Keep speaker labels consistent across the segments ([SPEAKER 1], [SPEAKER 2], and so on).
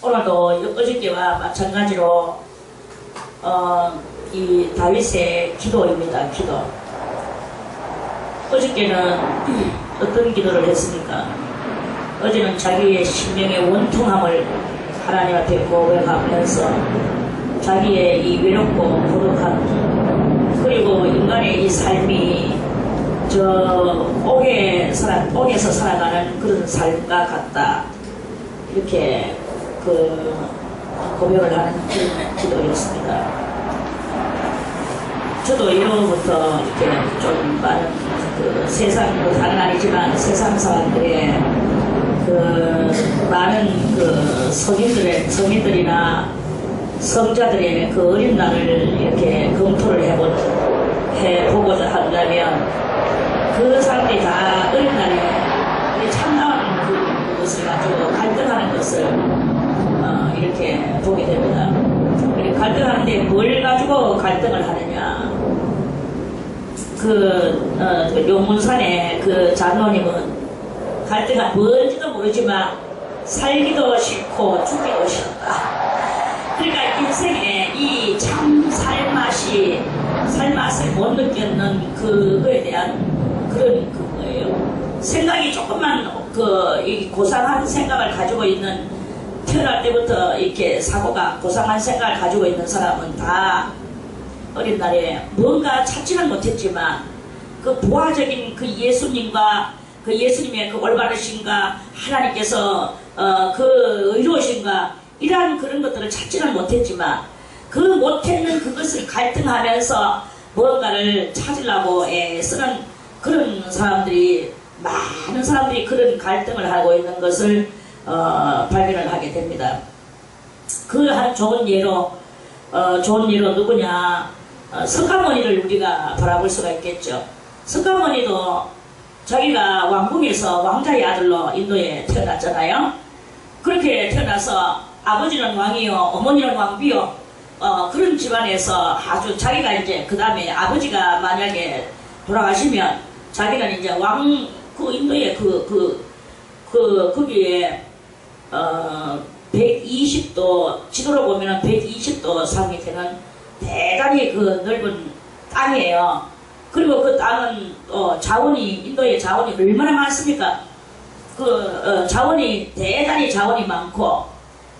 [SPEAKER 1] 오늘도 어저께와 마찬가지로 이 다윗의 기도입니다. 기도. 어저께는 어떤 기도를 했습니까? 어제는 자기의 심령의 원통함을 하나님 앞에 고백하면서 자기의 이 외롭고 고독한, 그리고 인간의 이 삶이 저 옥에서 살아가는 그런 삶과 같다, 이렇게 고백을 하는 그런 기도였습니다. 저도 이로부터 이렇게 좀 많은 세상, 다른 아니지만 세상 사람들의 많은 성인들이나 성자들의 어린 날을 이렇게 검토를 해보고자 한다면, 그 사람들이 다 어린 날에 참나는 그것을 가지고 갈등하는 것을 이렇게 보게 됩니다. 갈등하는데 뭘 가지고 갈등을 하느냐. 용문산의 장로님은 갈등은 뭔지도 모르지만 살기도 싫고 죽기도 싫다. 그러니까 인생에 이 참 살맛을 못 느꼈는 그거에 대한 그런 그거예요. 생각이 조금만 이 고상한 생각을 가지고 있는, 태어날 때부터 이렇게 사고가 고상한 생각을 가지고 있는 사람은 다 어린 날에 뭔가 찾지는 못했지만 그 부화적인 그 예수님과 그 예수님의 그 올바르신가, 하나님께서 그 의로우신가, 이러한 그런 것들을 찾지는 못했지만 그 못했는 그것을 갈등하면서 뭔가를 찾으려고 애쓰는 그런 사람들이, 많은 사람들이 그런 갈등을 하고 있는 것을 발견을 하게 됩니다. 그 한 좋은 예로 누구냐, 석가모니를 우리가 바라볼 수가 있겠죠. 석가모니도 자기가 왕궁에서 왕자의 아들로 인도에 태어났잖아요. 그렇게 태어나서 아버지는 왕이요, 어머니는 왕비요, 그런 집안에서 아주 자기가 이제 그 다음에 아버지가 만약에 돌아가시면 자기는 이제 인도에 거기에 120도, 지도로 보면 120도 상이 되는 대단히 넓은 땅이에요. 그리고 그 땅은 인도의 자원이 얼마나 많습니까? 대단히 자원이 많고,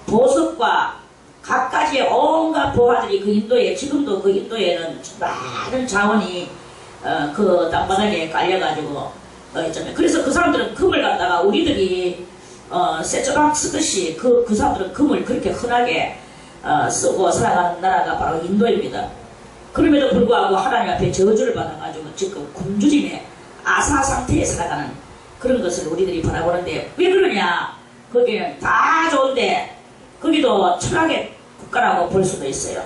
[SPEAKER 1] 보석과 갖가지의 온갖 보화들이 지금도 그 인도에는 많은 자원이 그 땅바닥에 깔려가지고 있잖아요. 그래서 그 사람들은 금을 갖다가 우리들이 쇠조각 쓰듯이 그 사람들은 금을 그렇게 흔하게 쓰고 살아가는 나라가 바로 인도입니다. 그럼에도 불구하고 하나님 앞에 저주를 받아가지고 지금 굶주림의 아사 상태에 살아가는 그런 것을 우리들이 바라보는데, 왜 그러냐? 거기는 다 좋은데 거기도 철학의 국가라고 볼 수도 있어요.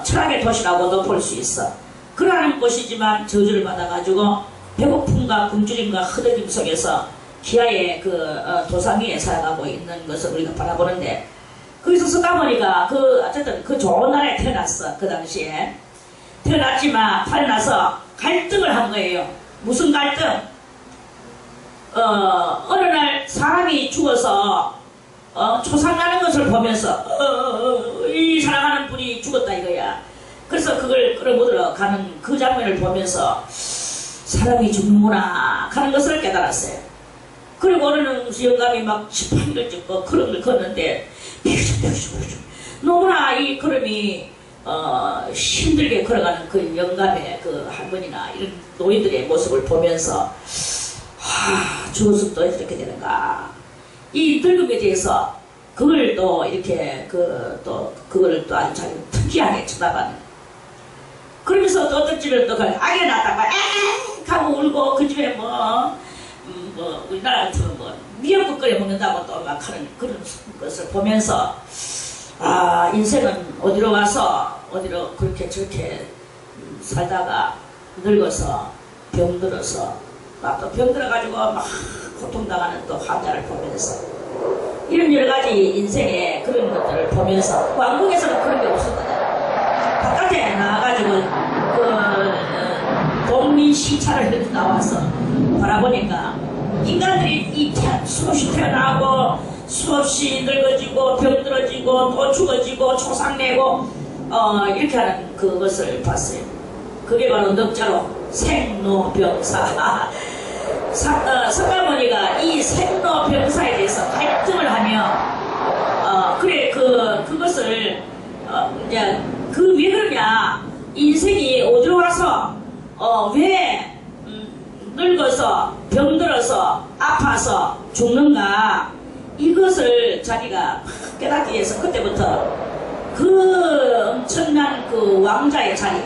[SPEAKER 1] 철학의 도시라고도 볼 수 있어. 그러한 곳이지만 저주를 받아가지고 배고픔과 굶주림과 허덕임 속에서 기아의 도상 위에 살아가고 있는 것을 우리가 바라보는데, 거기서 석가모니가 어쨌든 그 좋은 나라에 태어났어. 그 당시에 태어났지만 태어나서 갈등을 한 거예요. 무슨 갈등? 어느 날 사람이 죽어서 초상나는 것을 보면서 이 사랑하는 분이 죽었다 이거야. 그래서 그걸 끌어모으러 가는 그 장면을 보면서 사람이 죽는구나 하는 것을 깨달았어요. 그리고 어느 영감이 막 지팡이를 짚고 걸음을 걷는데 너무나 이 걸음이 힘들게 걸어가는 그 영감의 그 할머니나 이런 노인들의 모습을 보면서 죽었으면 또 이렇게 되는가, 이 늙음에 대해서 그걸 또 이렇게 그걸 또 아주 자기 특이하게 쳐다봤는. 그러면서 또 어떤 집에 또 아기가 낳았다가 에익 하고 울고, 그 집에 우리나라 같으면 미역국 끓여 먹는다고 또 막 하는 그런 것을 보면서, 인생은 어디로 가서 어디로 그렇게 저렇게 살다가 늙어서 병들어서 또 병들어가지고 막 고통당하는 또 환자를 보면서, 이런 여러가지 인생의 그런 것들을 보면서, 왕궁에서는 그런 게 없었거든요. 바깥에 나와가지고 동민 시찰을 나와서 바라보니까 인간들이 수없이 태어나고 수없이 늙어지고 병들어지고 또 죽어지고 초상내고 이렇게 하는 그것을 봤어요. 그게 바로 넉자로 생로병사. 석가모니가 이 생로병사에 대해서 갈등을 하며 그래 그것을 이제 왜 그러냐, 인생이 어디로 와서 왜 늙어서 병들어서 아파서 죽는가, 이것을 자기가 깨닫기 위해서 그때부터 그 엄청난 그 왕자의 자리,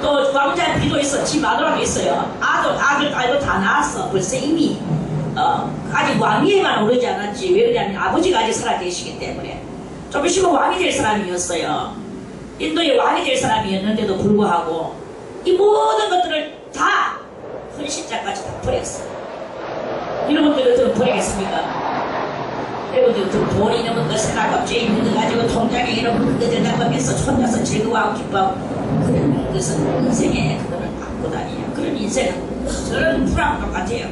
[SPEAKER 1] 또 왕자의 비도 있어, 지 마누라도 있어요. 아들 딸도 다 낳았어. 벌써 이미 아직 왕위에만 오르지 않았지. 왜 그러냐면 아버지가 아직 살아계시기 때문에. 좀 있으면 왕이 될 사람이었어요. 인도의 왕이 될 사람이었는데도 불구하고 이 모든 것들을 다 헌신자까지 다 버렸어요. 여러분들 어떻게 버리겠습니까? 여러분들 돈 이런 것을 가깝게 있는 거 가지고 통장에 이런 것들 나가면서 혼자서 즐거워하고 기뻐하고 그런 것은 인생에 그거는 갖고 다니냐. 그런 인생은 저런 풀하고 똑같아요.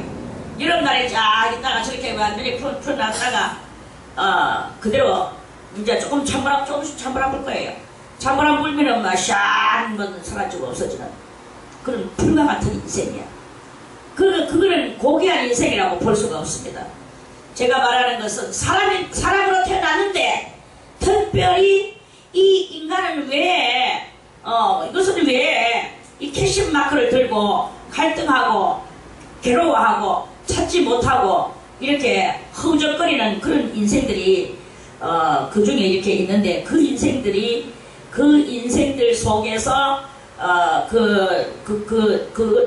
[SPEAKER 1] 여름날에 쫙 있다가 저렇게 완전히 풀어놨다가 그대로 이제 조금씩 찬바람 불 거예요. 찬바람 불면은 막 샤한 사라지고 없어지는 그런 불과 같은 인생이야. 그거는 고귀한 인생이라고 볼 수가 없습니다. 제가 말하는 것은 사람으로 태어났는데 특별히 이 인간은 왜 이것은 왜 이 캐신 마크를 들고 갈등하고 괴로워하고 찾지 못하고 이렇게 허우적거리는 그런 인생들이 그 중에 이렇게 있는데, 그 인생들 속에서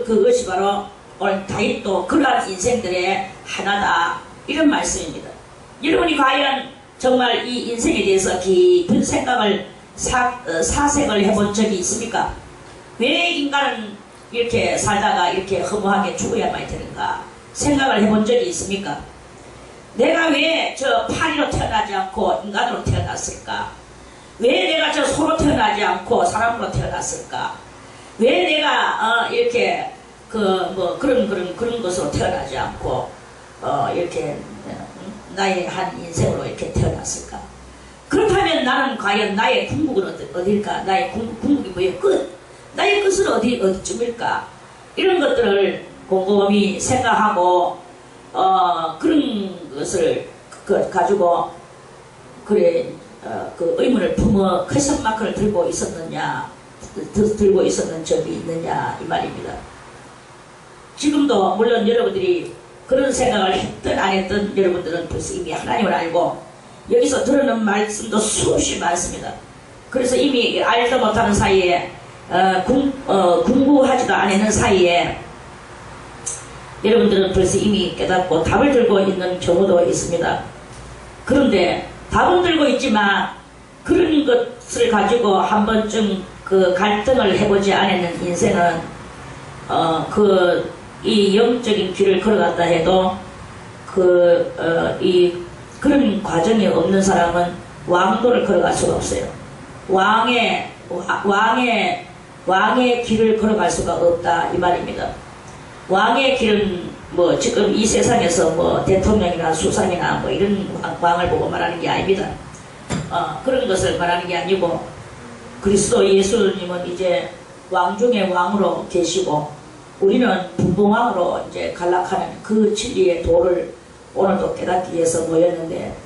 [SPEAKER 1] 그것이 바로 오늘 다윗도 그러한 인생들의 하나다, 이런 말씀입니다. 여러분이 과연 정말 이 인생에 대해서 깊은 생각을 사색을 해본 적이 있습니까? 왜 인간은 이렇게 살다가 이렇게 허무하게 죽어야만 되는가 생각을 해본 적이 있습니까? 내가 왜 저 파리로 태어나지 않고 인간으로 태어났을까? 왜 내가 저 소로 태어나지 않고 사람으로 태어났을까? 왜 내가 이렇게 그런 것으로 태어나지 않고 이렇게 나의 한 인생으로 이렇게 태어났을까? 그렇다면 나는 과연 나의 궁극은 어딜까? 나의 궁극이 뭐예요? 나의 끝은 어디쯤일까? 이런 것들을 곰곰이 생각하고 그런 것을 가지고 그래 그 의문을 품어 퀘스천 마크를 들고 있었느냐, 들고 있었는 적이 있느냐, 이 말입니다. 지금도 물론 여러분들이 그런 생각을 했든 안 했든 여러분들은 벌써 이미 하나님을 알고 여기서 들으는 말씀도 수없이 많습니다. 그래서 이미 알지도 못하는 사이에 궁구하지도 않는 사이에 여러분들은 벌써 이미 깨닫고 답을 들고 있는 경우도 있습니다. 그런데 답은 들고 있지만 그런 것을 가지고 한 번쯤 그 갈등을 해보지 않는 인생은 이 영적인 길을 걸어간다 해도 그런 과정이 없는 사람은 왕도를 걸어갈 수가 없어요. 왕의 길을 걸어갈 수가 없다, 이 말입니다. 왕의 길은 지금 이 세상에서 대통령이나 수상이나 이런 왕을 보고 말하는 게 아닙니다. 그런 것을 말하는 게 아니고, 그리스도 예수님은 이제 왕 중에 왕으로 계시고 우리는 분봉왕으로 이제 갈락하는 그 진리의 도를 오늘도 깨닫기 위해서 모였는데,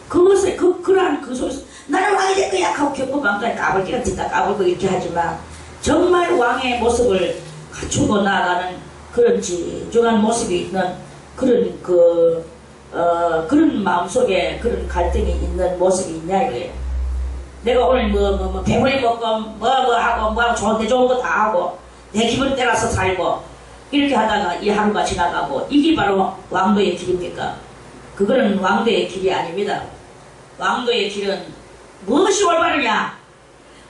[SPEAKER 1] 그것을 그러한 그 속에서 나는 왕이 될 거야 하고 겪고방까지 까불기는 뒷다 까불고 이렇게 하지만, 정말 왕의 모습을 갖추고 나아가는 그런 진중한 모습이 있는 그런 그런 마음속에 그런 갈등이 있는 모습이 있냐 이거예요. 내가 오늘 배불리 먹고 하고 좋은 거 다 하고 내 기분 따라서 살고 이렇게 하다가 이 하루가 지나가고, 이게 바로 왕도의 길입니까? 그거는 왕도의 길이 아닙니다. 왕도의 길은 무엇이 올바르냐,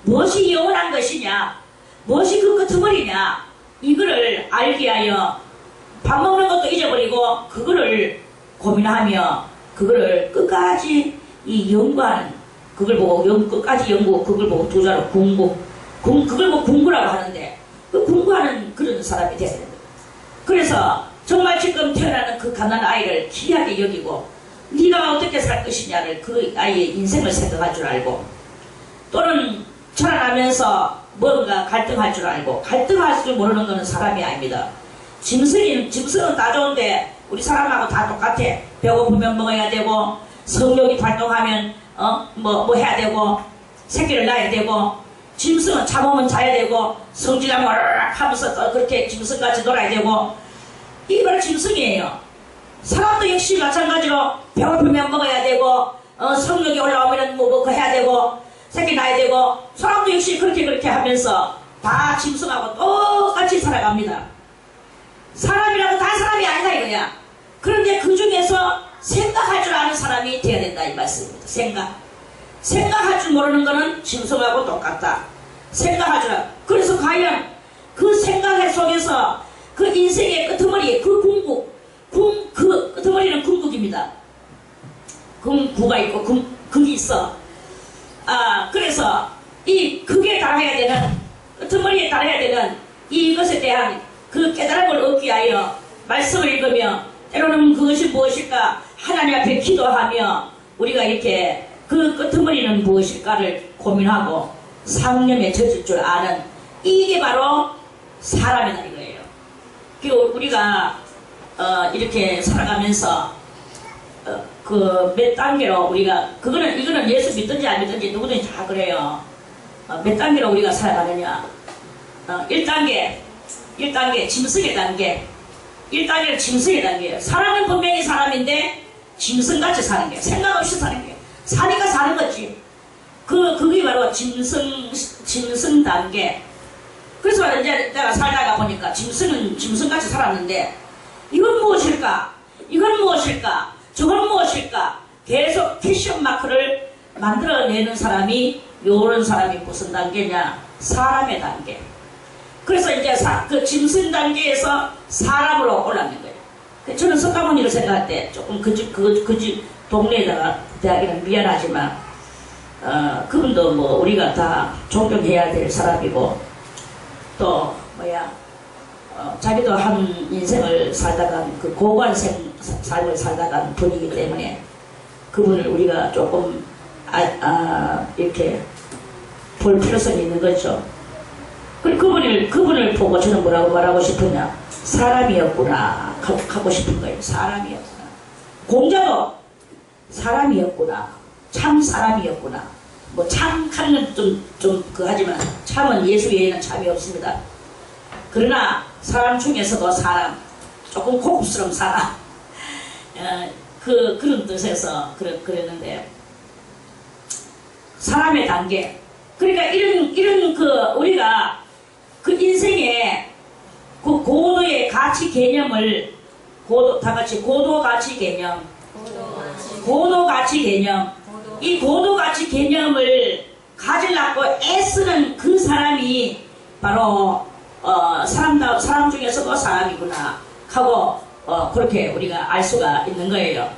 [SPEAKER 1] 무엇이 영원한 것이냐, 무엇이 그 끄트머리냐, 이거를 알게 하여 밥 먹는 것도 잊어버리고 그거를 고민하며 그거를 끝까지 연구하는, 그걸 보고 끝까지 연구, 그걸 보고 두 자로 그걸 보고 궁구라고 하는데, 그 궁구하는 그런 사람이 되야 됩니다. 그래서 정말 지금 태어나는 그 가난한 아이를 귀하게 여기고 네가 어떻게 살 것이냐를 그 아이의 인생을 생각할 줄 알고, 또는 자라나면서 뭔가 갈등할 줄 알고, 갈등할 줄 모르는 것은 사람이 아닙니다. 짐승은 다 좋은데 우리 사람하고 다 똑같아. 배고프면 먹어야 되고, 성욕이 발동하면 뭐 해야 되고, 새끼를 낳아야 되고, 짐승은 잠오면 자야 되고, 성질나면 와르르 하면서 또 그렇게 짐승같이 놀아야 되고, 이게 바로 짐승이에요. 사람도 역시 마찬가지로 배고프면 먹어야 되고, 성욕이 올라오면 뭐 해야 되고, 새끼 낳아야 되고, 사람도 역시 그렇게 하면서 다 짐승하고 똑같이 살아갑니다. 사람이라고 다 사람이 아니다 이거야. 그런데 그 중에서 생각할 줄 아는 사람이 되어야 된다 이 말씀입니다. 생각할 줄 모르는 거는 짐승하고 똑같다. 생각할 줄 알아. 그래서 과연 그 생각 속에서 그 인생의 끄트머리, 그 궁극, 그 끄트머리는 궁극입니다. 궁구가 있고 극이 있어. 그래서 이 극에 달해야 되는, 끄트머리에 달해야 되는 이것에 대한 그 깨달음을 얻기 위하여 말씀을 읽으며, 때로는 그것이 무엇일까 하나님 앞에 기도하며 우리가 이렇게 그 끄트머리는 무엇일까를 고민하고 상념에 젖을 줄 아는, 이게 바로 사람이다 이거예요. 그리고 우리가 이렇게 살아가면서 그 몇 단계로 우리가, 이거는 예수 믿든지 안 믿든지 누구든지 다 그래요. 몇 단계로 우리가 살아가느냐. 1단계 짐승의 단계. 1단계는 짐승의 단계예요. 사람은 분명히 사람인데 짐승같이 사는 게, 생각 없이 사는 게, 사니까 사는 거지. 그게 바로 짐승 단계. 그래서 이제 내가 살다가 보니까 짐승은 짐승같이 살았는데, 이건 무엇일까? 이건 무엇일까? 저건 무엇일까? 계속 퀘션 마크를 만들어내는 사람이, 요런 사람이 무슨 단계냐? 사람의 단계. 그래서 이제 그 짐승 단계에서 사람으로 올라가는 거예요. 저는 석가모니를 생각할 때 조금 그 집 동네에다가 대하기는 미안하지만, 그분도 뭐 우리가 다 존경해야 될 사람이고, 또 자기도 한 인생을 살다간 그 고관 삶을 살다간 분이기 때문에 그분을 우리가 조금 이렇게 볼 필요성이 있는 거죠. 그분을 보고 저는 뭐라고 말하고 싶으냐, 사람이었구나 하고 싶은 거예요. 사람이었구나. 공자도 사람이었구나, 참 사람이었구나. 뭐 참 하는 건 좀 하지만 참은 예수 외에는 참이 없습니다. 그러나 사람 중에서도 사람, 조금 고급스러운 사람, 그런 뜻에서 그랬는데, 사람의 단계. 그러니까 이런 우리가 그 인생의 그 고도의 가치 개념을, 다 같이 고도 가치 개념, 이 고도 가치 개념을 가지려고 애쓰는 그 사람이 바로 사람 중에서도 사람이구나 하고 그렇게 우리가 알 수가 있는 거예요.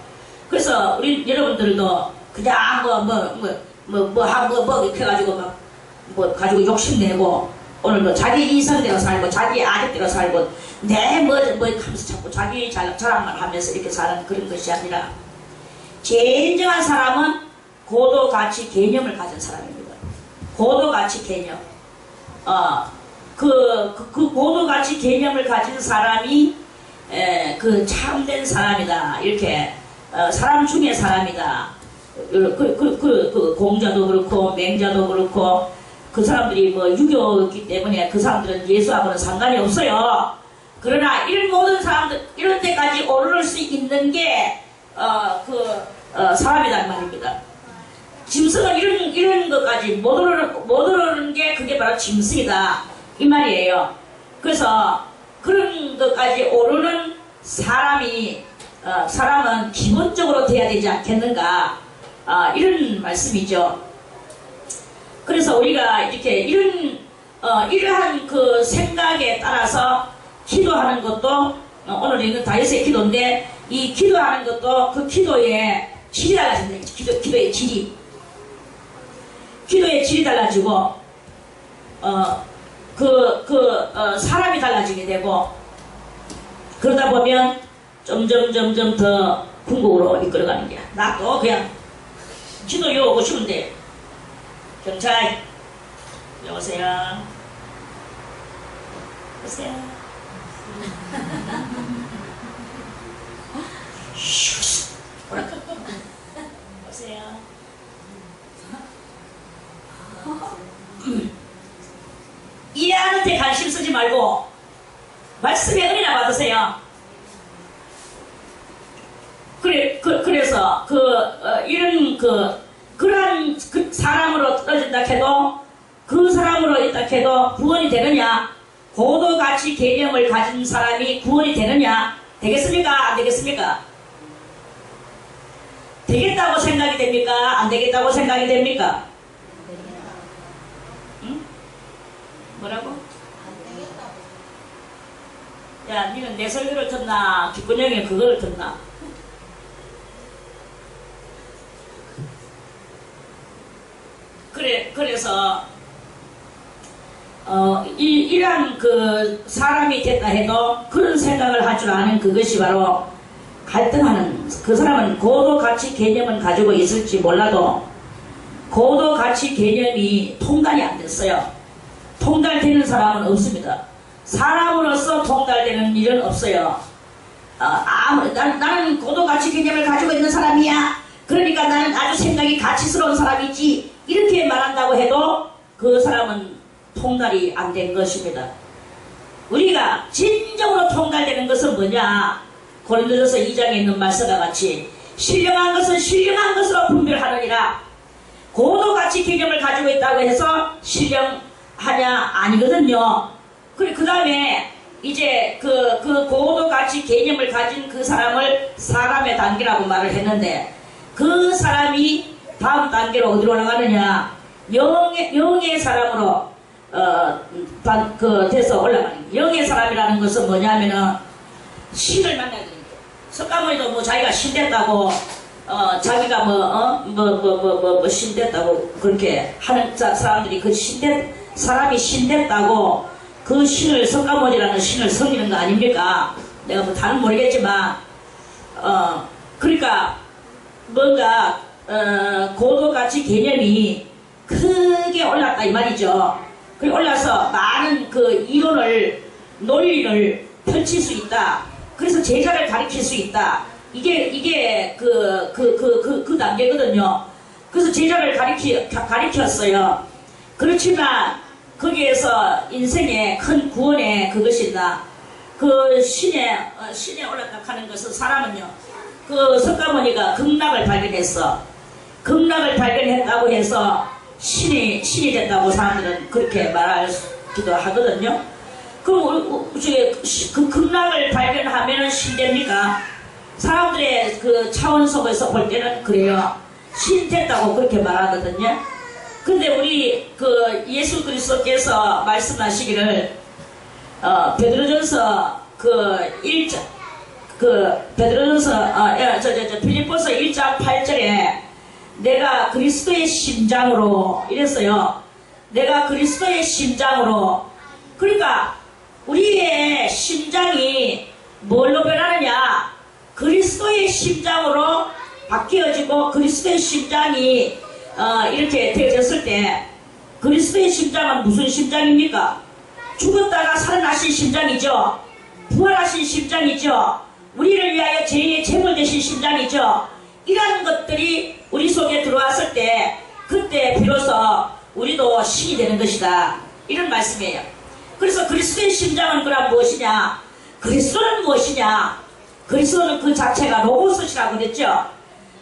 [SPEAKER 1] 그래서 우리 여러분들도 그냥 이렇게 가지고 가지고 욕심내고, 오늘도 자기 이성대로 살고 자기 아직대로 살고 하면서 자꾸 자기 자랑만 하면서 이렇게 사는 그런 것이 아니라, 진정한 사람은 고도 가치 개념을 가진 사람입니다. 고도 가치 개념. 그 고도 가치 개념을 가진 사람이 그 참된 사람이다. 이렇게 사람 중에 사람이다. 그 공자도 그렇고 맹자도 그렇고, 그 사람들이 뭐 유교였기 때문에 그 사람들은 예수하고는 상관이 없어요. 그러나 이런 모든 사람들, 이런 데까지 오를 수 있는 게 사람이란 말입니다. 짐승은 이런 것까지 못 오르는 게 그게 바로 짐승이다 이 말이에요. 그래서 그런 것까지 오르는 사람은 기본적으로 돼야 되지 않겠는가, 이런 말씀이죠. 그래서 우리가 이렇게 이러한 그 생각에 따라서 기도하는 것도, 오늘 있는 다윗의 기도인데, 이 기도하는 것도 그 기도의 질이 달라진다. 기도의 질이. 기도의 질이 달라지고, 사람이 달라지게 되고, 그러다 보면 점점 더 궁극으로 이끌어가는 거야. 나도 그냥 지도 외우고 싶으면 돼. 경찰 여보세요. 여보세요. 뭐라 여보세요. 이해하는데 관심 쓰지 말고 말씀에 은혜나 받으세요. 그래서 이런 그러한 사람으로 떠진다 해도 그 사람으로 있다 해도 구원이 되느냐? 고도가치 개념을 가진 사람이 구원이 되느냐? 되겠습니까? 안 되겠습니까? 되겠다고 생각이 됩니까? 안 되겠다고 생각이 됩니까? 응? 뭐라고? 야, 니는 내 설교를 듣나? 뒷근형에 그거를 듣나? 그래서 이러한 사람이 됐다 해도 그런 생각을 할 줄 아는 그것이 바로 갈등하는, 그 사람은 고도가치 개념은 가지고 있을지 몰라도 고도가치 개념이 통달이 안 됐어요. 통달되는 사람은 없습니다. 사람으로서 통달되는 일은 없어요. 나는 고도가치 개념을 가지고 있는 사람이야. 그러니까 나는 아주 생각이 가치스러운 사람이지. 이렇게 말한다고 해도 그 사람은 통달이 안 된 것입니다. 우리가 진정으로 통달되는 것은 뭐냐? 고린도전서 2장에 있는 말씀과 같이 신령한 것은 신령한 것으로 분별하느니라. 고도가치 개념을 가지고 있다고 해서 신령하냐? 아니거든요. 그 다음에 이제 그 고도가치 개념을 가진 그 사람을 사람의 단계라고 말을 했는데, 그 사람이 다음 단계로 어디로 올라가느냐? 영의 사람으로 돼서 올라가는 거예요. 영의 사람이라는 것은 뭐냐면은 신을 만나야 됩니다. 석가모니도 뭐 자기가 신됐다고 자기가 뭐 신됐다고 그렇게 하는 사람들이 사람이 신됐다고 그 신을, 석가모니라는 신을 섬기는 거 아닙니까? 내가 뭐 다는 모르겠지만 그러니까 뭔가 고도가치 개념이 크게 올랐다 이 말이죠. 그리고 올라서 많은 이론을, 논리를 펼칠 수 있다. 그래서 제자를 가르칠 수 있다. 이게 그 단계거든요. 그래서 제자를 가르쳤어요. 그렇지만 거기에서 인생의 큰 구원의 그것이 있다. 신에 올랐다 하는 것은 사람은요, 석가모니가 극락을 발견했어. 극락을 발견했다고 해서 신이 됐다고 사람들은 그렇게 말하기도 하거든요. 그럼 그 극락을 발견하면은 신 됩니까? 사람들의 그 차원 속에서 볼 때는 그래요. 신 됐다고 그렇게 말하거든요. 근데 우리 예수 그리스도께서 말씀하시기를 베드로전서 1장 빌립보서 1장 8절에 내가 그리스도의 심장으로 이랬어요. 내가 그리스도의 심장으로. 그러니까 우리의 심장이 뭘로 변하느냐? 그리스도의 심장으로 바뀌어지고, 그리스도의 심장이 이렇게 되어졌을 때, 그리스도의 심장은 무슨 심장입니까? 죽었다가 살아나신 심장이죠. 부활하신 심장이죠. 우리를 위하여 죄의 제물 되신 심장이죠. 이런 것들이 우리 속에 들어왔을 때, 그때 비로소 우리도 신이 되는 것이다. 이런 말씀이에요. 그래서 그리스도의 심장은 그럼 무엇이냐? 그리스도는 무엇이냐? 그리스도는 그 자체가 로고스시라고 그랬죠.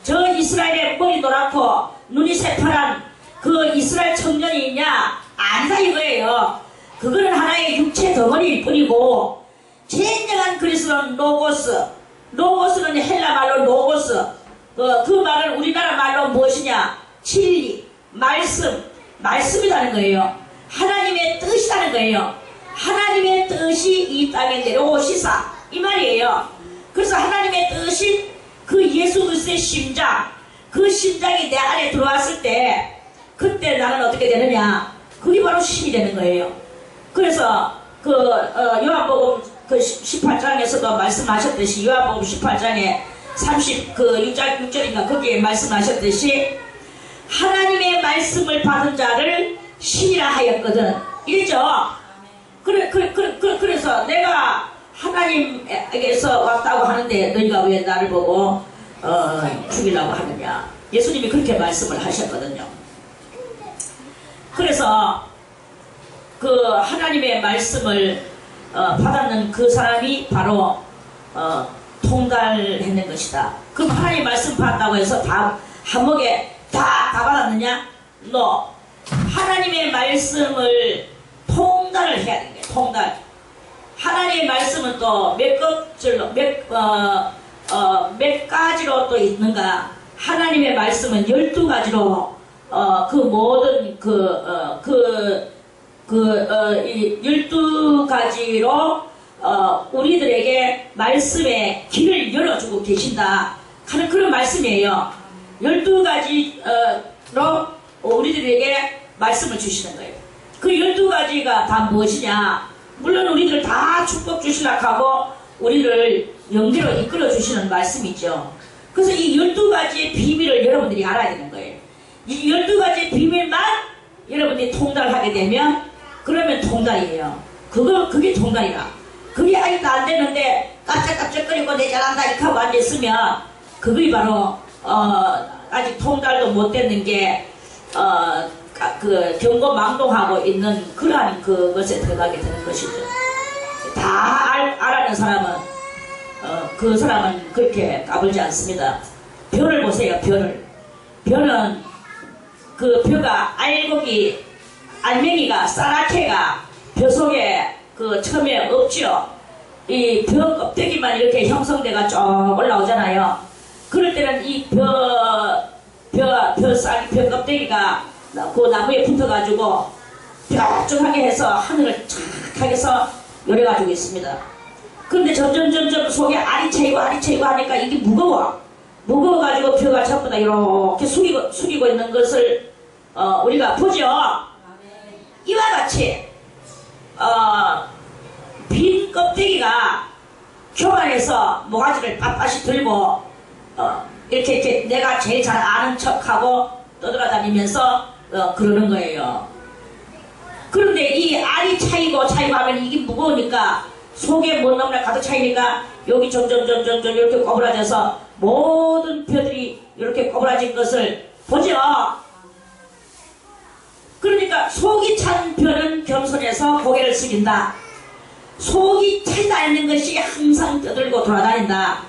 [SPEAKER 1] 저 이스라엘의 머리 노랗고 눈이 새파란 그 이스라엘 청년이 있냐? 아니다 이거예요. 그거는 하나의 육체 덩어리일 뿐이고, 진정한 그리스도는 로고스. 로고스는 헬라 말로 로고스. 그 말은 우리나라 말로 무엇이냐? 진리, 말씀이라는 거예요. 하나님의 뜻이라는 거예요. 하나님의 뜻이 이 땅에 내려오시사, 이 말이에요. 그래서 하나님의 뜻인 그 예수 그리스도의 심장, 그 심장이 내 안에 들어왔을 때, 그때 나는 어떻게 되느냐? 그게 바로 신이 되는 거예요. 그래서 요한복음 18장에서도 말씀하셨듯이, 요한복음 18장에 36절인가 거기에 말씀하셨듯이 하나님의 말씀을 받은 자를 신이라 하였거든. 이랬죠. 그래서 내가 하나님에게서 왔다고 하는데 너희가 왜 나를 보고 죽이려고 하느냐. 예수님이 그렇게 말씀을 하셨거든요. 그래서 그 하나님의 말씀을 받았는 그 사람이 바로 통달했는 것이다. 그럼 하나님 말씀 받았다고 해서 다 한목에 다 받았느냐? 너 하나님의 말씀을 통달을 해야 되는 거야. 통달. 하나님의 말씀은 또 몇 가지로 또 있는가? 하나님의 말씀은 12가지로 그 모든 12가지로 우리들에게 말씀의 길을 열어주고 계신다 하는 그런 말씀이에요. 12가지로 우리들에게 말씀을 주시는 거예요. 그 12가지가 다 무엇이냐? 물론 우리들 다 축복 주시려고 하고 우리를 영계로 이끌어 주시는 말씀이죠. 그래서 이 12가지의 비밀을 여러분들이 알아야 되는 거예요. 이 12가지의 비밀만 여러분들이 통달하게 되면 그러면 통달이에요. 그게 통달이라. 그게 아직도 안 되는데 깜짝깜짝거리고 내 잘한다 이렇게 하고 앉아있으면 그게 바로 아직 통달도 못 됐는 게 경고망동하고 있는 그러한 그것에 들어가게 되는 것이죠. 다 알아는 사람은 그 사람은 그렇게 까불지 않습니다. 벼를 보세요. 벼는 그 벼가 알맹이가 싸라케가 벼 속에 그 처음에 없죠. 이 벼 껍데기만 이렇게 형성돼가 쭉 올라오잖아요. 그럴 때는 이 벼 껍데기가 그 나무에 붙어가지고 뾰족하게 해서 하늘을 착하게 해서 요래가지고 있습니다. 그런데 점점 속에 알이 차이고 하니까 이게 무거워가지고 벼가 전부 다 이렇게 숙이고 있는 것을 우리가 보죠. 이와 같이 빈 껍데기가 교만해서 모가지를 빳빳이 들고 이렇게 내가 제일 잘 아는 척하고 떠돌아다니면서 그러는 거예요. 그런데 이 알이 차이고 하면 이게 무거우니까 속에 못 너무나 가득 차이니까 여기 점점 이렇게 꼬부라져서 모든 벼들이 이렇게 꼬부라진 것을 보죠. 그러니까 속이 찬 벼는 겸손해서 고개를 숙인다. 속이 차지 않는 것이 항상 떠들고 돌아다닌다.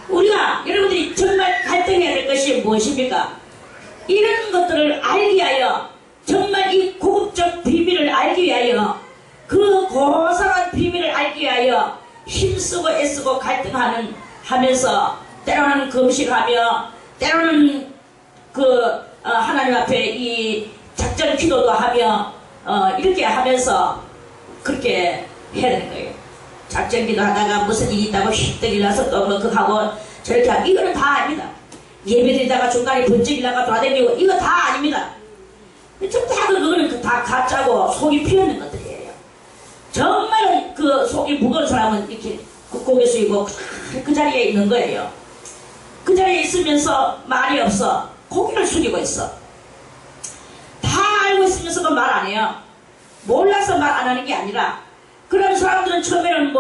[SPEAKER 1] 우리가 여러분들이 정말 갈등해야 될 것이 무엇입니까? 이런 것들을 알기 위하여 정말 이 고급적 비밀을 알기 위하여 그 고상한 비밀을 알기 위하여 힘쓰고 애쓰고 하면서 때로는 금식하며 때로는 하나님 앞에 이 작전 기도도 하며 이렇게 하면서 그렇게 해야 되는 거예요. 작전 기도 하다가 무슨 일이 있다고 휙떡 일어나서 또 뭐 하고 저렇게 하고 이거는 다 아닙니다. 예배드리다가 중간에 번쩍 일어나가 돌아다니고 이거 다 아닙니다. 전부 다 그거는 다 가짜고 속이 피어있는 것들이에요. 정말 그 속이 무거운 사람은 이렇게 고개 숙이고 그 자리에 있는 거예요. 그 자리에 있으면서 말이 없어. 고개를 숙이고 있어. 다 알고 있으면서도 말 안 해요. 몰라서 말 안 하는 게 아니라 그런 사람들은 처음에는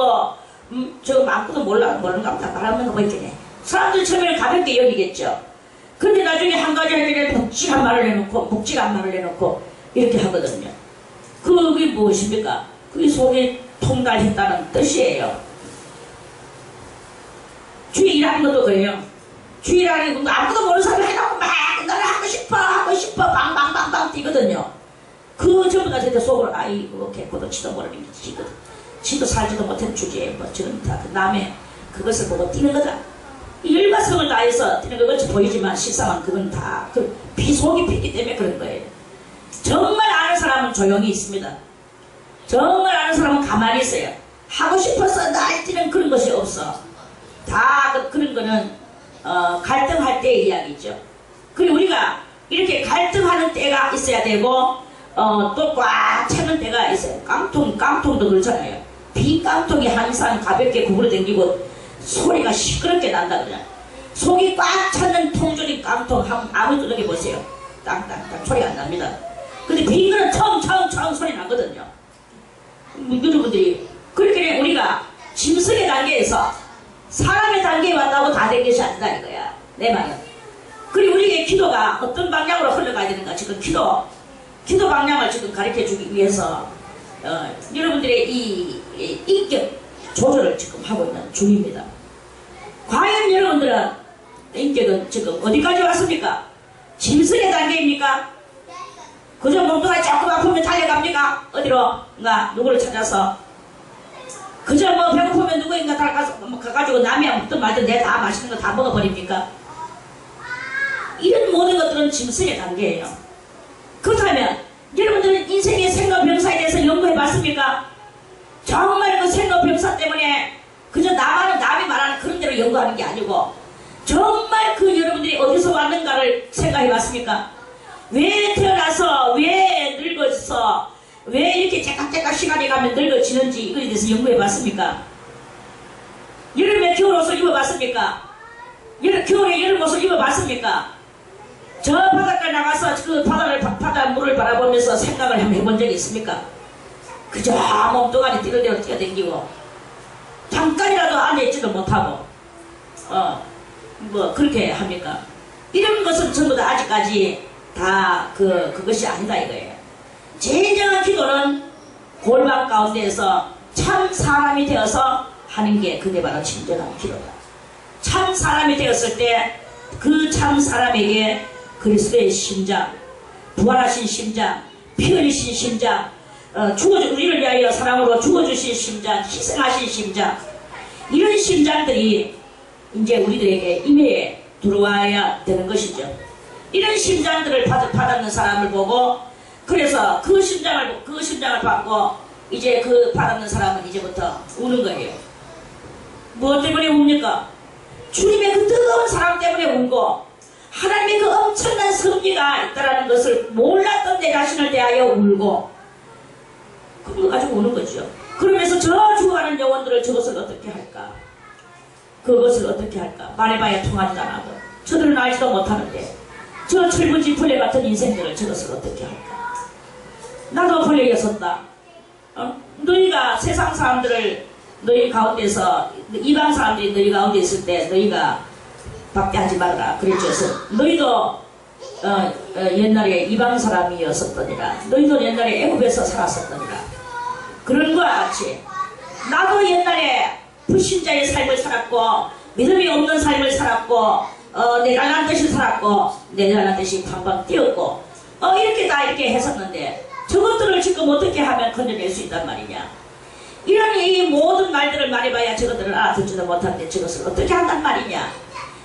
[SPEAKER 1] 저 아무것도 모르는가 보다 말하는 거 있겠네. 사람들은 처음에는 가볍게 여기겠죠. 근데 나중에 한 가지 할 때는 묵직한 말을 해놓고 이렇게 하거든요. 그게 무엇입니까? 그게 속에 통달했다는 뜻이에요. 주의 일하는 것도 그래요. 주의 일하는 것도 아무도 모르는 사람을 해놓고 막 너를 하고 싶어 방방방방 뛰거든요. 그 전부 다 진짜 속으로 아이고 개코도 치도 모르는 게 지거든. 지도 살지도 못한 주제에 저는 다 그 남의 그것을 보고 뛰는 거다. 열과성을 다해서 뛰는 것같이 보이지만 실상은 그건 다 비속이 피기 때문에 그런 거예요. 정말 아는 사람은 조용히 있습니다. 정말 아는 사람은 가만히 있어요. 하고 싶어서 날뛰는 그런 것이 없어. 다 그런 거는 갈등할 때의 이야기죠. 그리고 우리가 이렇게 갈등하는 때가 있어야 되고 또 꽉 차는 때가 있어요. 깡통도 그렇잖아요. 빈 깡통이 항상 가볍게 구부러 당기고 소리가 시끄럽게 난다 그러잖아요. 속이 꽉 찼는 통조림 깡통 아무리 뜯어보세요. 땅땅땅 소리가 안 납니다. 근데 빈 거는 청청청 소리 나거든요. 여러분들이 그렇게 우리가 짐승의 단계에서 사람의 단계에 왔다고 다 된 것이 아니다 이거야. 내 말은. 그리고 우리의 기도가 어떤 방향으로 흘러가야 되는가 지금 기도 방향을 지금 가르쳐 주기 위해서 여러분들의 이 인격 조절을 지금 하고 있는 중입니다. 과연 여러분들은 인격은 지금 어디까지 왔습니까? 짐승의 단계입니까? 그저 몸뚱아리 조금 아프면 달려갑니까? 어디로? 누구를 찾아서? 그저 뭐 배고프면 누구인가 가가지고 남이 먹든 말든 내 다 맛있는 거 다 먹어버립니까? 이런 모든 것들은 짐승의 단계예요. 그렇다면 여러분들은 인생의 생로병사에 대해서 연구해 봤습니까? 정말 그 생로병사 때문에 그저 남이 말하는 그런 대로 연구하는 게 아니고 정말 그 여러분들이 어디서 왔는가를 생각해 봤습니까? 왜 태어나서 왜 늙어서 왜 이렇게 째깍째깍 시간이 가면 늙어지는지 이거에 대해서 연구해 봤습니까? 여름에 겨울 옷을 입어 봤습니까? 겨울에 여름 옷을 입어 봤습니까? 저 바닷가 나가서 그 바다 물을 바라보면서 생각을 한번 해본 적이 있습니까? 그저 몸뚱아리 뛰어대로 뛰어댕기고 잠깐이라도 앉아있지도 못하고 뭐 그렇게 합니까? 이런 것은 전부 다 아직까지 다 그것이 아니다 이거예요. 진정한 기도는 골방 가운데에서 참 사람이 되어서 하는 게 그게 바로 진정한 기도다. 참 사람이 되었을 때 그 참 사람에게 그리스도의 심장, 부활하신 심장, 피 흘리신 심장, 우리를 위하여 사랑으로 죽어주신 심장, 희생하신 심장, 이런 심장들이 이제 우리들에게 임해에 들어와야 되는 것이죠. 이런 심장들을 받았는 사람을 보고 그래서 그 심장을 받고 이제 그 받았는 사람은 이제부터 우는 거예요. 무엇 때문에 웁니까? 주님의 그 뜨거운 사랑 때문에 울고 하나님의 그 엄청난 섭리가 있다는 것을 몰랐던 내 자신을 대하여 울고 그걸 가지고 우는 거죠. 그러면서 저 죽어가는 영혼들을 저것을 어떻게 할까? 그것을 어떻게 할까? 말해봐야 통하지도 않아도 저들은 알지도 못하는데 저 철부지 벌레 같은 인생들을 저것을 어떻게 할까? 나도 벌레였었다. 너희가 세상 사람들을 너희 가운데서 이방 사람들이 너희 가운데 있을 때 너희가 박대하지 말아라 그랬죠. 너희도 옛날에 이방 사람이었었더니라. 너희도 옛날에 애굽에서 살았었더니라. 그런 거와 같이 나도 옛날에 불신자의 삶을 살았고 믿음이 없는 삶을 살았고 내달란 듯이 살았고 내달란 듯이 방방 뛰었고 이렇게 다 이렇게 했었는데 저것들을 지금 어떻게 하면 건져낼 수 있단 말이냐. 이런 이 모든 말들을 말해봐야 저것들을 알아듣지도 못하는데 저것을 어떻게 한단 말이냐.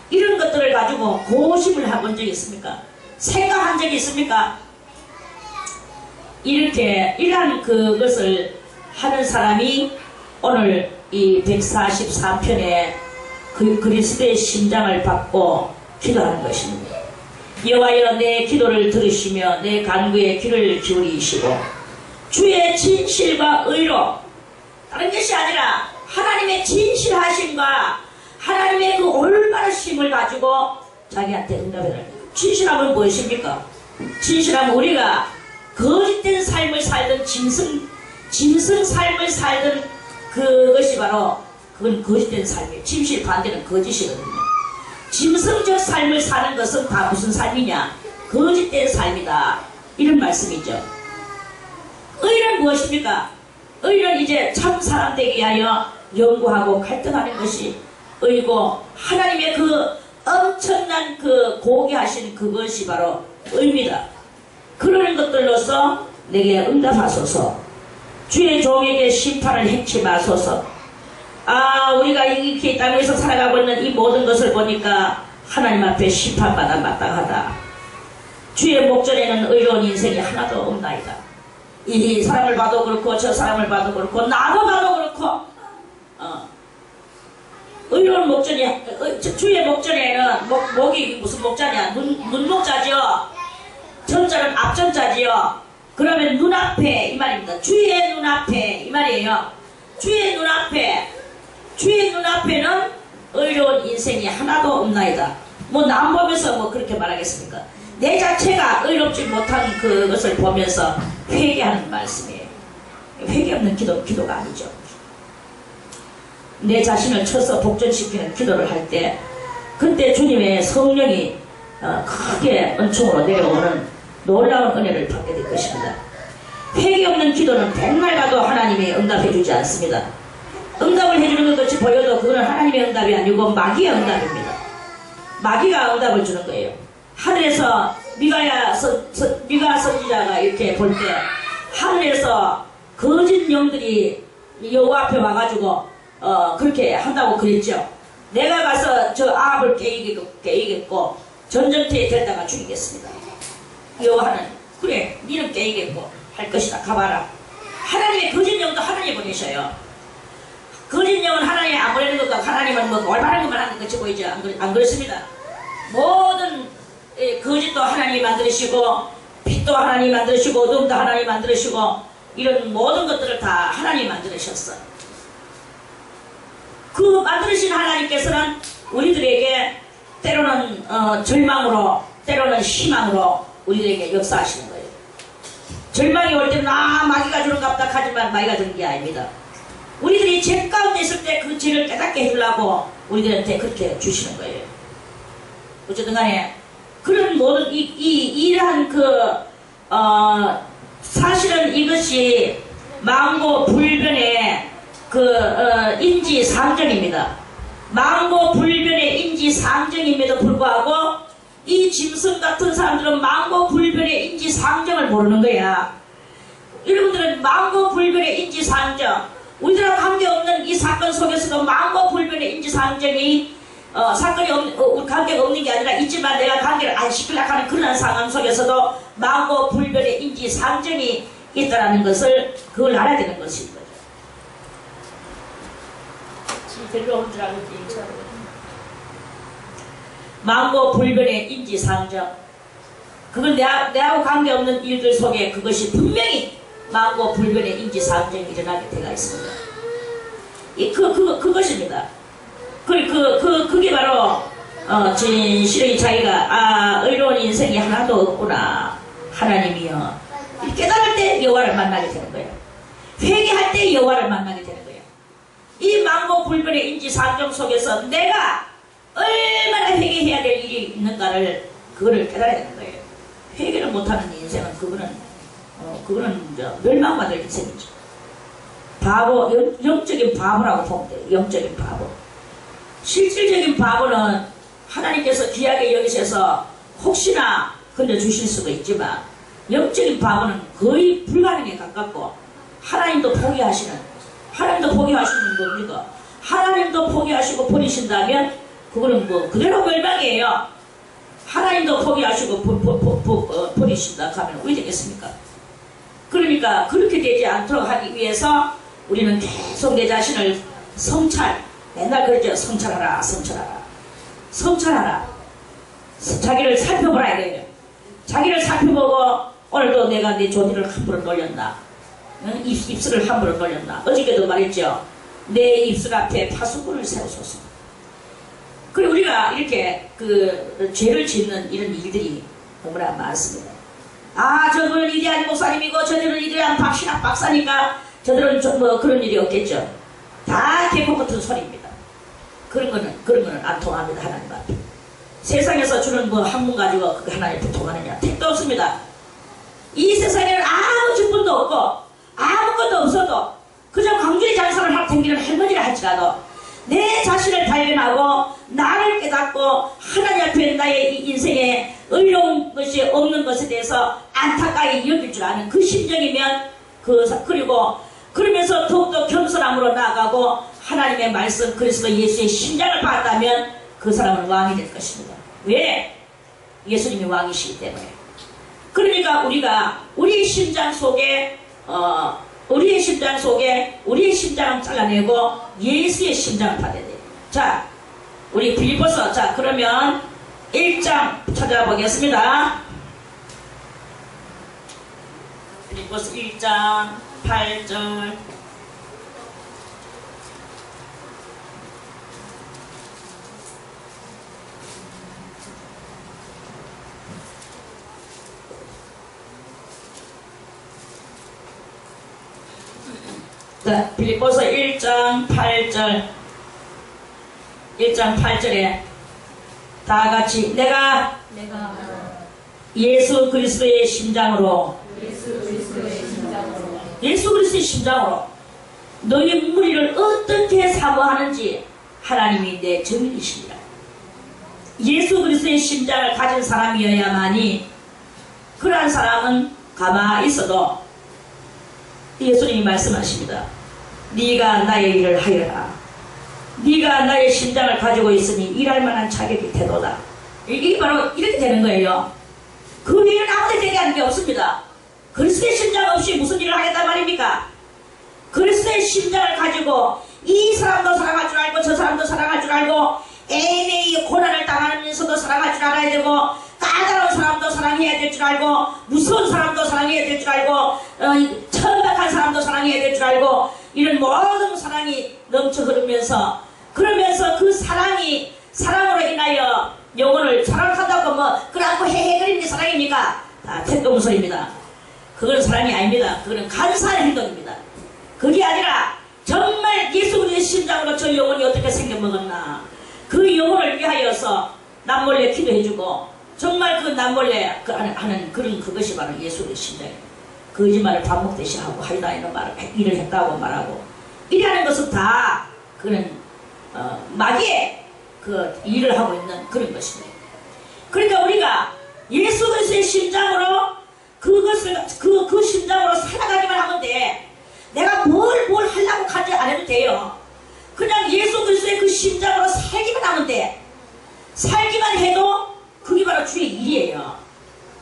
[SPEAKER 1] 이런 것들을 가지고 고심을 해본 적이 있습니까? 생각한 적이 있습니까? 이렇게 이러한 그것을 하는 사람이 오늘 이 143편에 그 그리스도의 심장을 받고 기도하는 것입니다. 여호와여 내 기도를 들으시며 내 간구에 귀를 기울이시고 주의 진실과 의로 다른 것이 아니라 하나님의 진실하심과 하나님의 그 올바르심을 가지고 자기한테 응답해라. 진실함은 무엇입니까? 진실함은 우리가 거짓된 삶을 살던 짐승 삶을 살던 그것이 바로 그건 거짓된 삶이에요. 진실 반대는 거짓이거든요. 짐승적 삶을 사는 것은 다 무슨 삶이냐? 거짓된 삶이다. 이런 말씀이죠. 의는 무엇입니까? 의는 이제 참 사람 되기 위하여 연구하고 갈등하는 것이 의고 하나님의 그 엄청난 그 고귀하신 그것이 바로 의입니다. 그런 것들로서 내게 응답하소서. 주의 종에게 심판을 행치 마소서. 우리가 이렇게 이 땅에서 살아가고 있는 이 모든 것을 보니까 하나님 앞에 심판받아 마땅하다. 주의 목전에는 의로운 인생이 하나도 없나이다. 이 사람을 봐도 그렇고 저 사람을 봐도 그렇고 나도 봐도 그렇고 의로운 목전이 주의 목전에는 목이 무슨 목자냐? 눈목자지요. 전자는 앞전자지요. 그러면 눈앞에 이 말입니다. 주의 눈앞에 이 말이에요. 주의 눈앞에는 의로운 인생이 하나도 없나이다. 뭐 남 보면서 뭐 그렇게 말하겠습니까? 내 자체가 의롭지 못한 그것을 보면서 회개하는 말씀이에요. 회개 없는 기도가 아니죠. 내 자신을 쳐서 복전시키는 기도를 할 때 그때 주님의 성령이 크게 은총으로 내려오는 놀라운 은혜를 받게 될 것입니다. 회개 없는 기도는 백날 가도 하나님이 응답해 주지 않습니다. 응답을 해주는 것 같이 보여도 그거는 하나님의 응답이 아니고 마귀의 응답입니다. 마귀가 응답을 주는 거예요. 하늘에서 미가 선지자가 이렇게 볼 때 하늘에서 거짓 영들이 여호와 앞에 와가지고 그렇게 한다고 그랬죠. 내가 가서 저 아합을 깨이겠고 전쟁터에 데려다가 죽이겠습니다. 여호와는 그래 니는 깨이겠고 할 것이다. 가봐라. 하나님의 거짓 영도 하나님 보내셔요. 거짓 영은 하나님이 안 보내는 것과 하나님은 뭐 올바른 것만 하는 것이 보이죠. 안 그렇습니다. 모든 거짓도 하나님이 만드시고 빛도 하나님이 만드시고 어둠도 하나님이 만드시고 이런 모든 것들을 다 하나님이 만드셨어. 그 만드신 하나님께서는 우리들에게 때로는 절망으로 때로는 희망으로 우리들에게 역사하시는 거예요. 절망이 올 때는 마귀가 주는갑다 하지만 마귀가 주는 게 아닙니다. 우리들이 죄 가운데 있을 때 그 죄를 깨닫게 해주려고 우리들한테 그렇게 주시는 거예요. 어쨌든 간에 그런 모든 이러한 사실은 이것이 망고불변의 인지상정입니다. 망고불변의 인지상정임에도 불구하고 이 짐승 같은 사람들은 망고불변의 인지상정을 모르는 거야. 여러분들은 망고불변의 인지상정, 우리들하고 관계없는 이 사건 속에서도 망고불변의 인지상정이 사건이 관계가 없는 게 아니라 있지만 내가 관계를 안 시키려고 하는 그런 상황 속에서도 망고불변의 인지상정이 있다는 것을 그걸 알아야 되는 것인 거죠. 데려올 줄 알고 망고불변의 인지상정, 그건 내하고 관계없는 일들 속에 그것이 분명히 망고불변의 인지상정이 일어나게 되어 있습니다. 그것입니다. 그게 바로 진실의 자기가 의로운 인생이 하나도 없구나 하나님이여 깨달을 때 여호와를 만나게 되는 거예요. 회개할 때 여호와를 만나게 되는 거예요. 이 망고불변의 인지상정 속에서 내가 얼마나 회개해야 될 일이 있는가를 그거를 깨달아야 되는 거예요. 회개를 못하는 인생은 그거는 멸망받을 인생이죠. 바보, 영적인 바보라고 보면 돼요. 영적인 바보. 실질적인 바보는 하나님께서 귀하게 여기셔서 혹시나 건져주실 수도 있지만 영적인 바보는 거의 불가능에 가깝고 하나님도 포기하시는 겁니다. 하나님도 포기하시고 버리신다면 그거는 뭐 그대로 멸망이에요. 하나님도 포기하시고 버리신다 하면 왜 되겠습니까? 그러니까 그렇게 되지 않도록 하기 위해서 우리는 계속 내 자신을 맨날 그러죠. 성찰하라. 자기를 살펴보라 이거예요. 자기를 살펴보고 오늘도 내가 내 조디를 함부로 놀렸나? 입술을 함부로 놀렸나? 어저께도 말했죠. 내 입술 앞에 파수꾼을 세우소서. 그리고 우리가 이렇게 죄를 짓는 이런 일들이 너무나 많습니다. 저들은 이대한 목사님이고 저들은 이대한 박사니까 저들은 뭐 그런 일이 없겠죠. 다 개코 같은 소리입니다. 그런 거는 안 통합니다. 하나님 앞에. 세상에서 주는 뭐 학문 가지고 그게 하나님 통하느냐? 택도 없습니다. 이 세상에는 아무 직분도 없고 아무것도 없어도 그저 광주리 장사를 하고 다니는 할머니라 할지라도 내 자신을 발견하고 나를 깨닫고 하나님 앞에 나의 이 인생에 의로운 것이 없는 것에 대해서 안타까이 여길 줄 아는 그 심정이면 그리고 그러면서 더욱더 겸손함으로 나아가고 하나님의 말씀 그리스도 예수의 심장을 받았다면 그 사람은 왕이 될 것입니다. 왜? 예수님이 왕이시기 때문에. 그러니까 우리가 우리의 심장 속에 우리의 심장을 잘라내고 예수의 심장을 받아야 돼요. 자, 우리 빌립보서, 자, 그러면 1장 찾아보겠습니다. 빌립보서 1장 8절. 빌립보서 1장 8절에 다 같이 내가 예수 그리스도의 심장으로 너희 무리를 어떻게 사모하는지 하나님이 내 증인이시니라. 예수 그리스도의 심장을 가진 사람이어야만이 그러한 사람은 가만히 있어도 예수님이 말씀하십니다. 네가 나의 일을 하여라. 네가 나의 심장을 가지고 있으니 일할 만한 자격이 되도다. 이게 바로 이렇게 되는 거예요. 그 일은 아무데 되게 하는 게 없습니다. 그리스도의 심장 없이 무슨 일을 하겠단 말입니까? 그리스도의 심장을 가지고 이 사람도 사랑할 줄 알고 저 사람도 사랑할 줄 알고 애매히 고난을 당하면서도 사랑할 줄 알아야 되고 까다로운 사람도 사랑해야 될 줄 알고 무서운 사람도 사랑해야 될 줄 알고 천박한 사람도 사랑해야 될 줄 알고 이런 모든 사랑이 넘쳐 흐르면서 그러면서 그 사랑으로 인하여 영혼을 사랑한다고 그래갖고 헤헤거리는 게 사랑입니까? 다 택동소리입니다. 그건 사랑이 아닙니다. 그건 간사한 행동입니다. 그게 아니라 정말 예수 그리스도의 심장으로 저 영혼이 어떻게 생겨먹었나 그 영혼을 위하여서 남몰래 기도해주고 정말 그 남몰래 하는 그런 그것이 바로 예수 그리스도의 심장이에요. 거짓말을 밥 먹듯이 하고 하리다 이런 일을 했다고 말하고 이라는 것은 다 그는 마귀의 그 일을 하고 있는 그런 것입니다. 그러니까 우리가 예수 그리스도의 심장으로 그것을 그 심장으로 살아가기만 하면 돼. 내가 뭘 하려고 하지 안 해도 돼요. 그냥 예수 그리스도의 그 심장으로 살기만 하면 돼. 살기만 해도 그게 바로 주의 일이에요.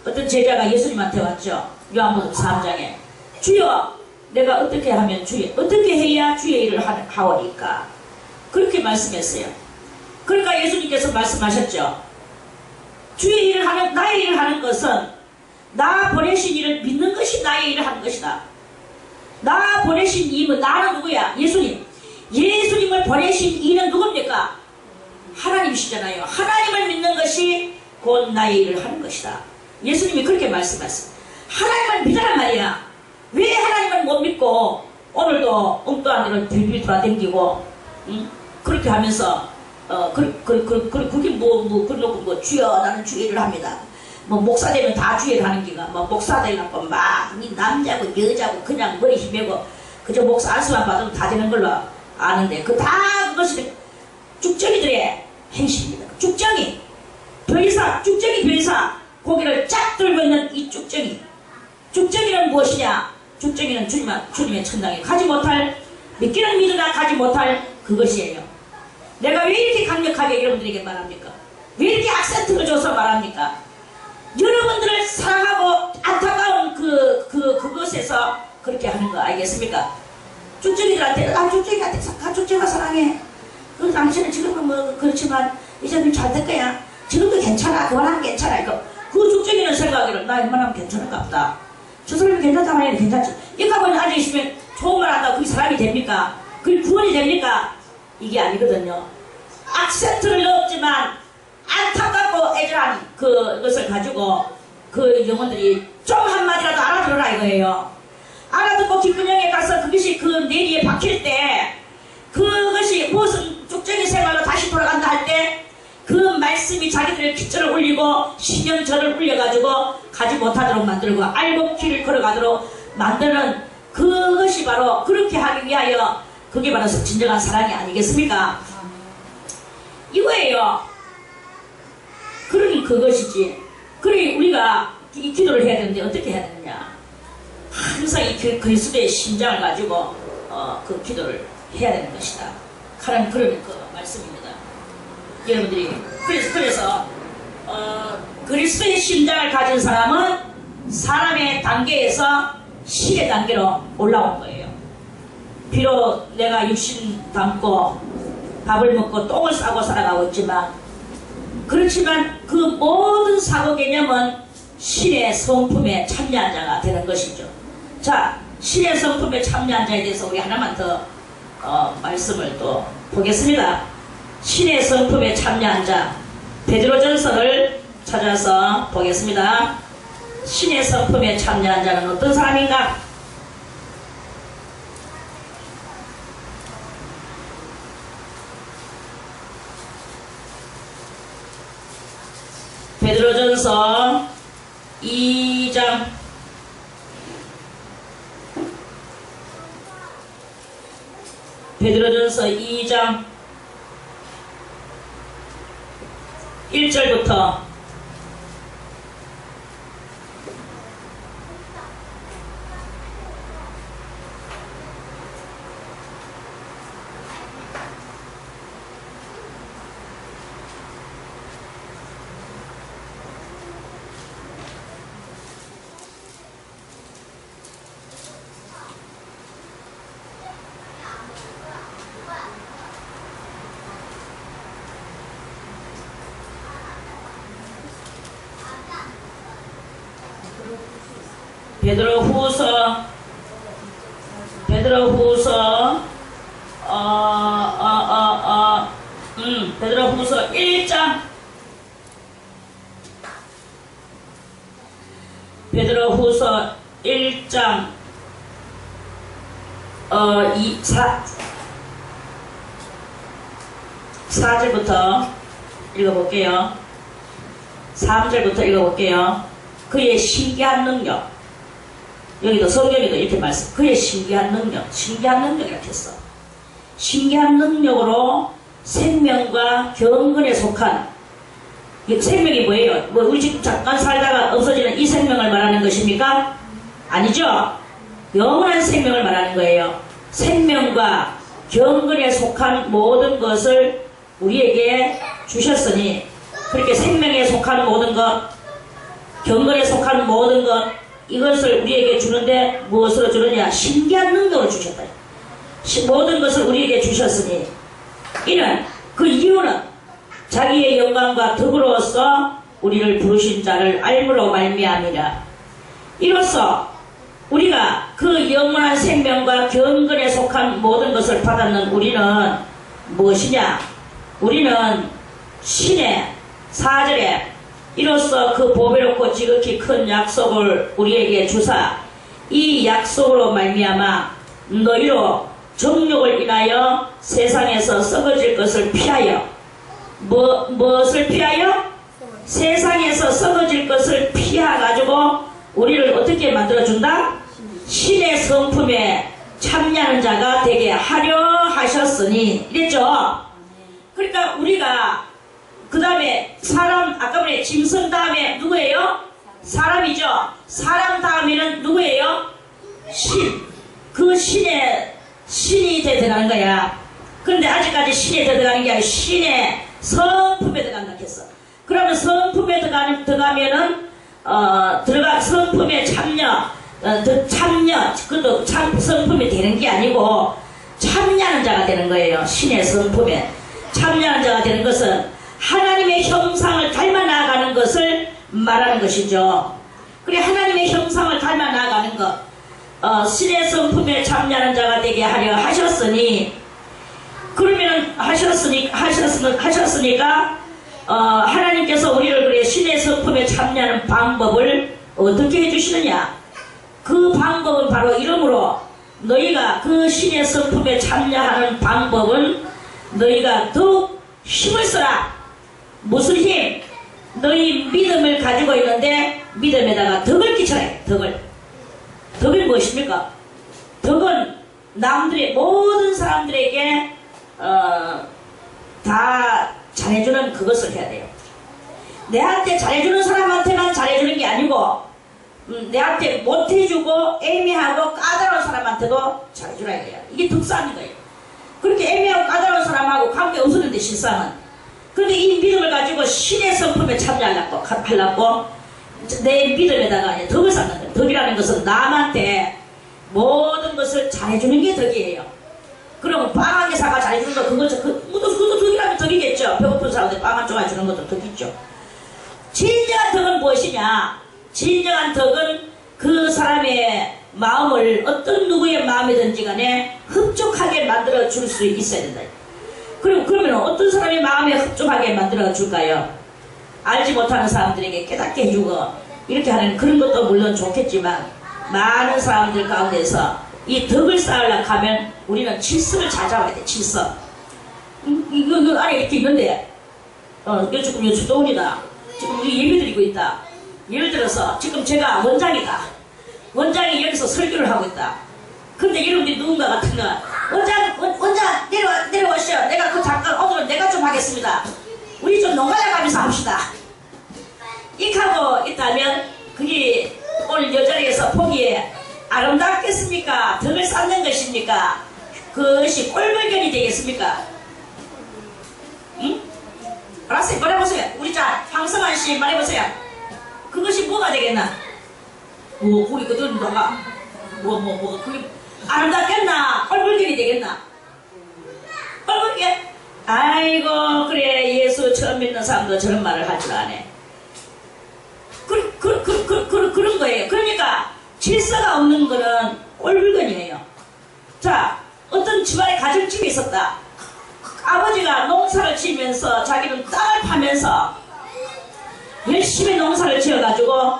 [SPEAKER 1] 어떤 제자가 예수님한테 왔죠. 요한복음 3장에 주여 내가 어떻게 하면 어떻게 해야 주의 일을 하오리까 그렇게 말씀했어요. 그러니까 예수님께서 말씀하셨죠. 주의 일을 하는 나의 일을 하는 것은 나 보내신 이를 믿는 것이 나의 일을 하는 것이다. 나 보내신 이는 나는 누구야? 예수님. 예수님을 보내신 이는 누굽니까? 하나님이시잖아요. 하나님을 믿는 것이 곧 나의 일을 하는 것이다. 예수님이 그렇게 말씀하셨어요. 하나님을 믿으란 말이야. 왜 하나님을 못 믿고 오늘도 엉뚱한 데로 빌빌 돌아다니고 그렇게 하면서 그게 그러고 주여 나는 주의 일을 합니다. 목사 되면 다 주의 하는 기가 목사 되려고 막 남자고 여자고 그냥 머리 힘매고 그저 목사 안수만 받으면 다 되는 걸로 아는데 그것이 쭉정이들의 행실입니다. 쭉정이 별사 고개를 쫙 들고 있는 이 쭉정이는 무엇이냐? 쭉정이는 주님의 천당에 가지 못할 믿기는 믿으나 가지 못할 그것이에요. 내가 왜 이렇게 강력하게 여러분들에게 말합니까? 왜 이렇게 악센트를 줘서 말합니까? 여러분들을 사랑하고 안타까운 그것에서 그렇게 하는 거 알겠습니까? 쭉정이들한테 쭉정이가 사랑해. 당신은 지금은 그렇지만 이제는 잘 될 거야. 지금도 괜찮아. 그만하면 괜찮아. 그 쭉정이는 생각하기를 나 웬만하면 괜찮을까 보다. 저 사람이 괜찮다고 하니 괜찮지. 이 가만히 앉아있으면 좋은 말 한다고 그게 사람이 됩니까? 그게 구원이 됩니까? 이게 아니거든요. 악센트를 넣었지만 안타깝고 애절한 그것을 가지고 그 영혼들이 좀 한마디라도 알아들어라 이거예요. 알아듣고 귓근형에 가서 그것이 그 내리에 박힐 때 그것이 무슨 쭉정이 생활로 다시 돌아간다 할 때 그 말씀이 자기들의 기절을 울리고 신경절을 울려가지고 가지 못하도록 만들고 알고 길을 걸어가도록 만드는 그것이 바로 그렇게 하기 위하여 그게 바로 진정한 사랑이 아니겠습니까? 이거예요. 그러니 그것이지. 그러니 우리가 이 기도를 해야 되는데 어떻게 해야 되느냐? 항상 이 그리스도의 심장을 가지고 그 기도를 해야 되는 것이다. 하나님 그런 그 말씀입니다. 여러분들이 그래서 그리스도의 심장을 가진 사람은 사람의 단계에서 신의 단계로 올라온 거예요. 비록 내가 육신 담고 밥을 먹고 똥을 싸고 살아가고 있지만 그렇지만 그 모든 사고 개념은 신의 성품에 참여한 자가 되는 것이죠. 자, 신의 성품에 참여한 자에 대해서 우리 하나만 더 말씀을 또 보겠습니다. 신의 성품에 참여한 자 베드로전서를 찾아서 보겠습니다. 신의 성품에 참여한 자는 어떤 사람인가? 베드로전서 2장 베드로전서 2장 1절부터 베드로후서 1장 베드로후서 1장 4절부터 읽어볼게요. 3절부터 읽어볼게요. 그의 신기한 능력, 여기도 성경에도 이렇게 말씀, 그의 신기한 능력 이렇게 했어. 신기한 능력으로 생명과 경건에 속한, 생명이 뭐예요? 뭐 우리 지금 잠깐 살다가 없어지는 이 생명을 말하는 것입니까? 아니죠. 영원한 생명을 말하는 거예요. 생명과 경건에 속한 모든 것을 우리에게 주셨으니, 그렇게 생명에 속한 모든 것, 경건에 속한 모든 것, 이것을 우리에게 주는데 무엇으로 주느냐? 신기한 능력을 주셨다. 모든 것을 우리에게 주셨으니, 이는 그 이유는 자기의 영광과 덕으로서 우리를 부르신 자를 알므로 말미암이라. 이로써 우리가 그 영원한 생명과 경건에 속한 모든 것을 받았는 우리는 무엇이냐? 우리는 신의 4절에 이로써 그 보배롭고 지극히 큰 약속을 우리에게 주사 이 약속으로 말미암아 너희로 정욕을 인하여 세상에서 썩어질 것을 피하여 무엇을 피하여? 세상에서 썩어질 것을 피해가지고 우리를 어떻게 만들어준다? 신의 성품에 참여하는 자가 되게 하려 하셨으니 이랬죠. 그러니까 우리가 그 다음에 사람, 아까 전에 짐승 다음에 누구예요? 사람이죠. 사람 다음에는 누구예요? 신. 그 신이 들어가는 거야. 그런데 아직까지 신에 들어가는 게 아니라 신의 성품에 들어간다 했어. 그러면 성품에 들어가면은 성품에 그것도 성품이 되는 게 아니고 참여하는 자가 되는 거예요. 신의 성품에 참여하는 자가 되는 것은 하나님의 형상을 닮아 나아가는 것을 말하는 것이죠. 그래, 하나님의 형상을 닮아 나아가는 것, 신의 성품에 참여하는 자가 되게 하려 하셨으니, 그러면 하셨으니까 하나님께서 우리를 그래 신의 성품에 참여하는 방법을 어떻게 해주시느냐? 그 방법은 바로 이러므로 너희가 그 신의 성품에 참여하는 방법은 너희가 더욱 힘을 써라. 무슨 힘? 너희 믿음을 가지고 있는데 믿음에다가 덕을 끼쳐라. 덕은 무엇입니까? 덕은 남들의 모든 사람들에게 다 잘해주는 그것을 해야 돼요. 내한테 잘해주는 사람한테만 잘해주는 게 아니고 내한테 못해주고 애매하고 까다로운 사람한테도 잘해주라 이거야. 이게 덕사인 거예요. 그렇게 애매하고 까다로운 사람하고 관계 없었는데 실상은. 그런데 이 믿음을 가지고 신의 성품에 참여하려고 내 믿음에다가 덕을 쌓는 거예요. 덕이라는 것은 남한테 모든 것을 잘해주는 게 덕이에요. 그러면 빵 한 개 사가 잘해주는 거 그것도 덕이라면 덕이겠죠. 배고픈 사람한테 빵 한 조각 주는 것도 덕이죠. 진정한 덕은 무엇이냐? 진정한 덕은 그 사람의 마음을 어떤 누구의 마음이든지 간에 흡족하게 만들어 줄 수 있어야 된다. 그러면 어떤 사람의 마음에 흡족하게 만들어 줄까요? 알지 못하는 사람들에게 깨닫게 해주고 이렇게 하는 그런 것도 물론 좋겠지만 많은 사람들 가운데서 이 덕을 쌓으려고 하면 우리는 질서를 찾아와야 돼. 질서. 이거 안에 이렇게 있는데 이거 조금 수도원이다. 지금 우리 예배 드리고 있다. 예를 들어서 지금 제가 원장이다. 원장이 여기서 설교를 하고 있다. 근데 여러분들이 누군가 같은가 원장 내려오시오. 내가 그 잠깐 오늘은 내가 좀 하겠습니다. 우리 좀 농가에 가면서 합시다. 이렇게 하고 있다면 그게 오늘 이 자리에서 보기에 아름답겠습니까? 덕을 쌓는 것입니까? 그것이 꼴불견이 되겠습니까? 응? 알았어요. 말해보세요. 우리 자 황성환 씨 말해보세요. 그것이 뭐가 되겠나? 거기 그들 너가 그게 아름답겠나? 꼴불견이 되겠나? 꼴불견? 아이고 그래 예수 처음 믿는 사람도 저런 말을 할 줄 아네. 그런 거예요. 그러니까 질서가 없는 거는 꼴불견이에요. 자, 어떤 집안에 가정집이 있었다. 아버지가 농사를 지으면서 자기는 땅을 파면서 열심히 농사를 지어가지고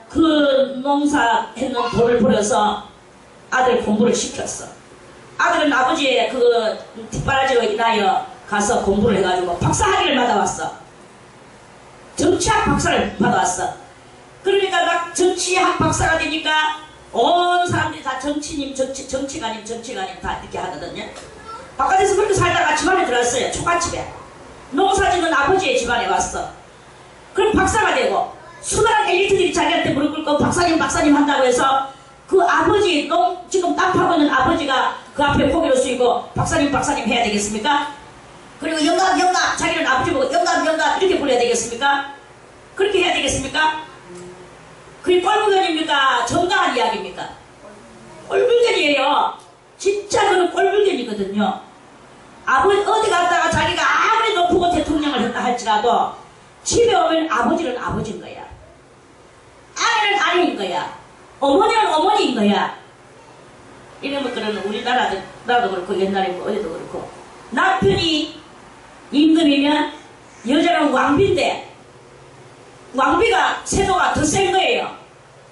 [SPEAKER 1] 그 농사했는 돈을 벌여서 아들 공부를 시켰어. 아들은 아버지의 그 뒷바라지로 인하여 가서 공부를 해가지고 박사학위를 받아왔어. 정치학 박사를 받아왔어. 그러니까 막 정치학 박사가 되니까 온 사람들이 다 정치가님 다 이렇게 하거든요. 바깥에서 그렇게 살다가 집안에 들어왔어요. 초가집에. 농사짓는 아버지의 집안에 왔어. 그럼 박사가 되고 수많은 엘리트들이 자기한테 무릎 꿇고 박사님 한다고 해서 그 아버지 지금 땅 파고 있는 아버지가 그 앞에 고개를 숙이고 박사님 해야 되겠습니까? 그리고 영감 자기는 아버지 보고 영감 이렇게 불러야 되겠습니까? 그렇게 해야 되겠습니까? 그게 꼴불견입니까? 정당한 이야기입니까? 꼴불견이에요. 진짜 그는 꼴불견이거든요. 어디 갔다가 자기가 아무리 높고 대통령을 했다 할지라도 집에 오면 아버지는 아버지인 거야. 아내는 아내인 거야. 어머니는 어머니인 거야. 이런 것들은 우리나라도 그렇고 옛날에 뭐 어디도 그렇고 남편이 임금이면 여자는 왕비인데 왕비가 세도가 더 센 거예요.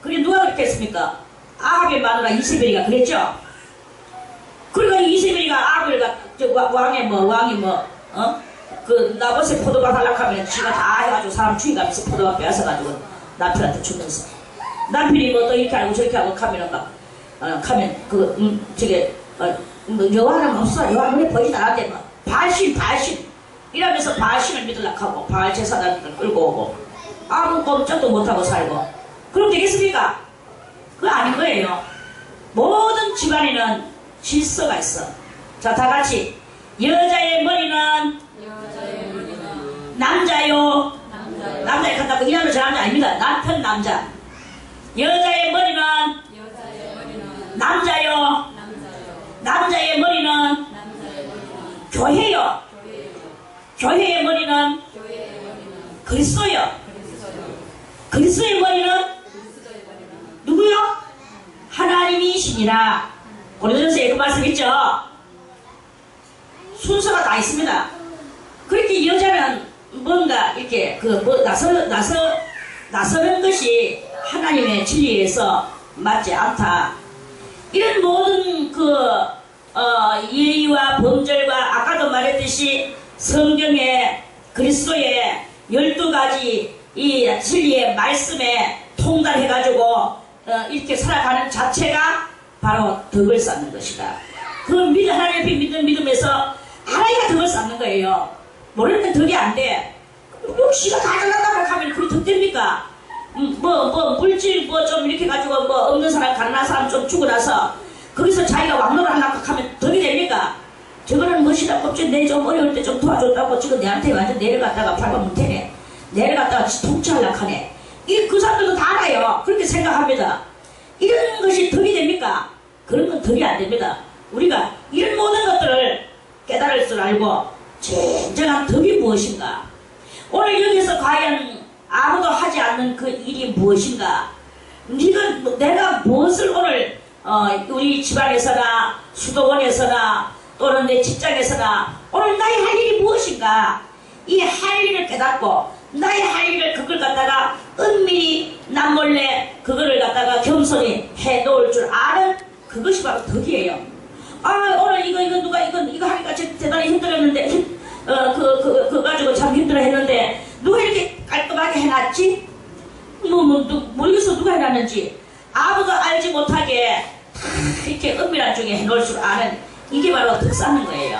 [SPEAKER 1] 그게 누가 그렇게 했습니까? 아합의 마누라 이세벨이가 그랬죠. 그러니까 이세벨이가 아합을 그 나봇에 포도밭 하려고 하면 지가 다 해가지고 사람 죽이가면서 포도밭 빼앗아가지고 남편한테 주면서 남편이 뭐 또 이렇게 하고 저렇게 하고 가면은 여호와는 없어. 여호와 눈에 보이지 않았대. 뭐 바알신 이러면서 바알신을 믿으려고 하고 바알 제사장을 끌고 오고 아무 꼼짝도 못하고 살고 그럼 되겠습니까? 그거 아닌 거예요. 모든 집안에는 질서가 있어. 자, 다 같이 여자의 머리는 남자요. 남자에 간다고 이 남자 저 남자 아닙니다. 남편 남자. 여자의 머리는 남자요. 남자의 머리는 교회요. 교회의 머리는 그리스도요. 그리스도의 머리는 누구요? 하나님이시니라. 고린도전서에 그 말씀 있죠. 순서가 다 있습니다. 그렇게 여자는 뭔가 이렇게 나서는 것이 하나님의 진리에서 맞지 않다. 이런 모든 예의와 범절과 아까도 말했듯이 성경의 그리스도의 12가지 이 진리의 말씀에 통달해가지고 이렇게 살아가는 자체가 바로 덕을 쌓는 것이다. 그 하나님 앞에 믿는 믿음에서 알아야 덕을 쌓는 거예요. 모르면 덕이 안 돼. 씨가 다 잘난다고 하면 그게 덕 됩니까? 물질 좀 이렇게 가지고 없는 사람 가난한 사람 좀 주고 나서 거기서 자기가 왕노를 하려고 하면 덕이 됩니까? 저거는 멋이다 껍질 내 좀 어려울 때 좀 도와줬다고 지금 내한테 완전 내려갔다가 밟으면 되네. 내려갔다가 통치하려고 하네. 그 사람들도 다 알아요. 그렇게 생각합니다. 이런 것이 덕이 됩니까? 그런 건 덕이 안 됩니다. 우리가 이런 모든 것들을 깨달을 줄 알고 진정한 덕이 무엇인가? 오늘 여기서 과연 아무도 하지 않는 그 일이 무엇인가? 내가 무엇을 오늘 우리 집안에서나 수도원에서나 또는 내 직장에서나 오늘 나의 할 일이 무엇인가? 이 할 일을 깨닫고 나의 할 일을 그걸 갖다가 은밀히 남몰래 그거를 갖다가 겸손히 해놓을 줄 아는 그것이 바로 덕이에요. 오늘 이거 하니까 대단히 힘들었는데 그거 가지고 참 힘들어 했는데 누가 이렇게 깔끔하게 해놨지? 하는지 아무도 알지 못하게 다 이렇게 은밀한 중에 해놓을 줄 아는 이게 바로 덕 쌓는 거예요.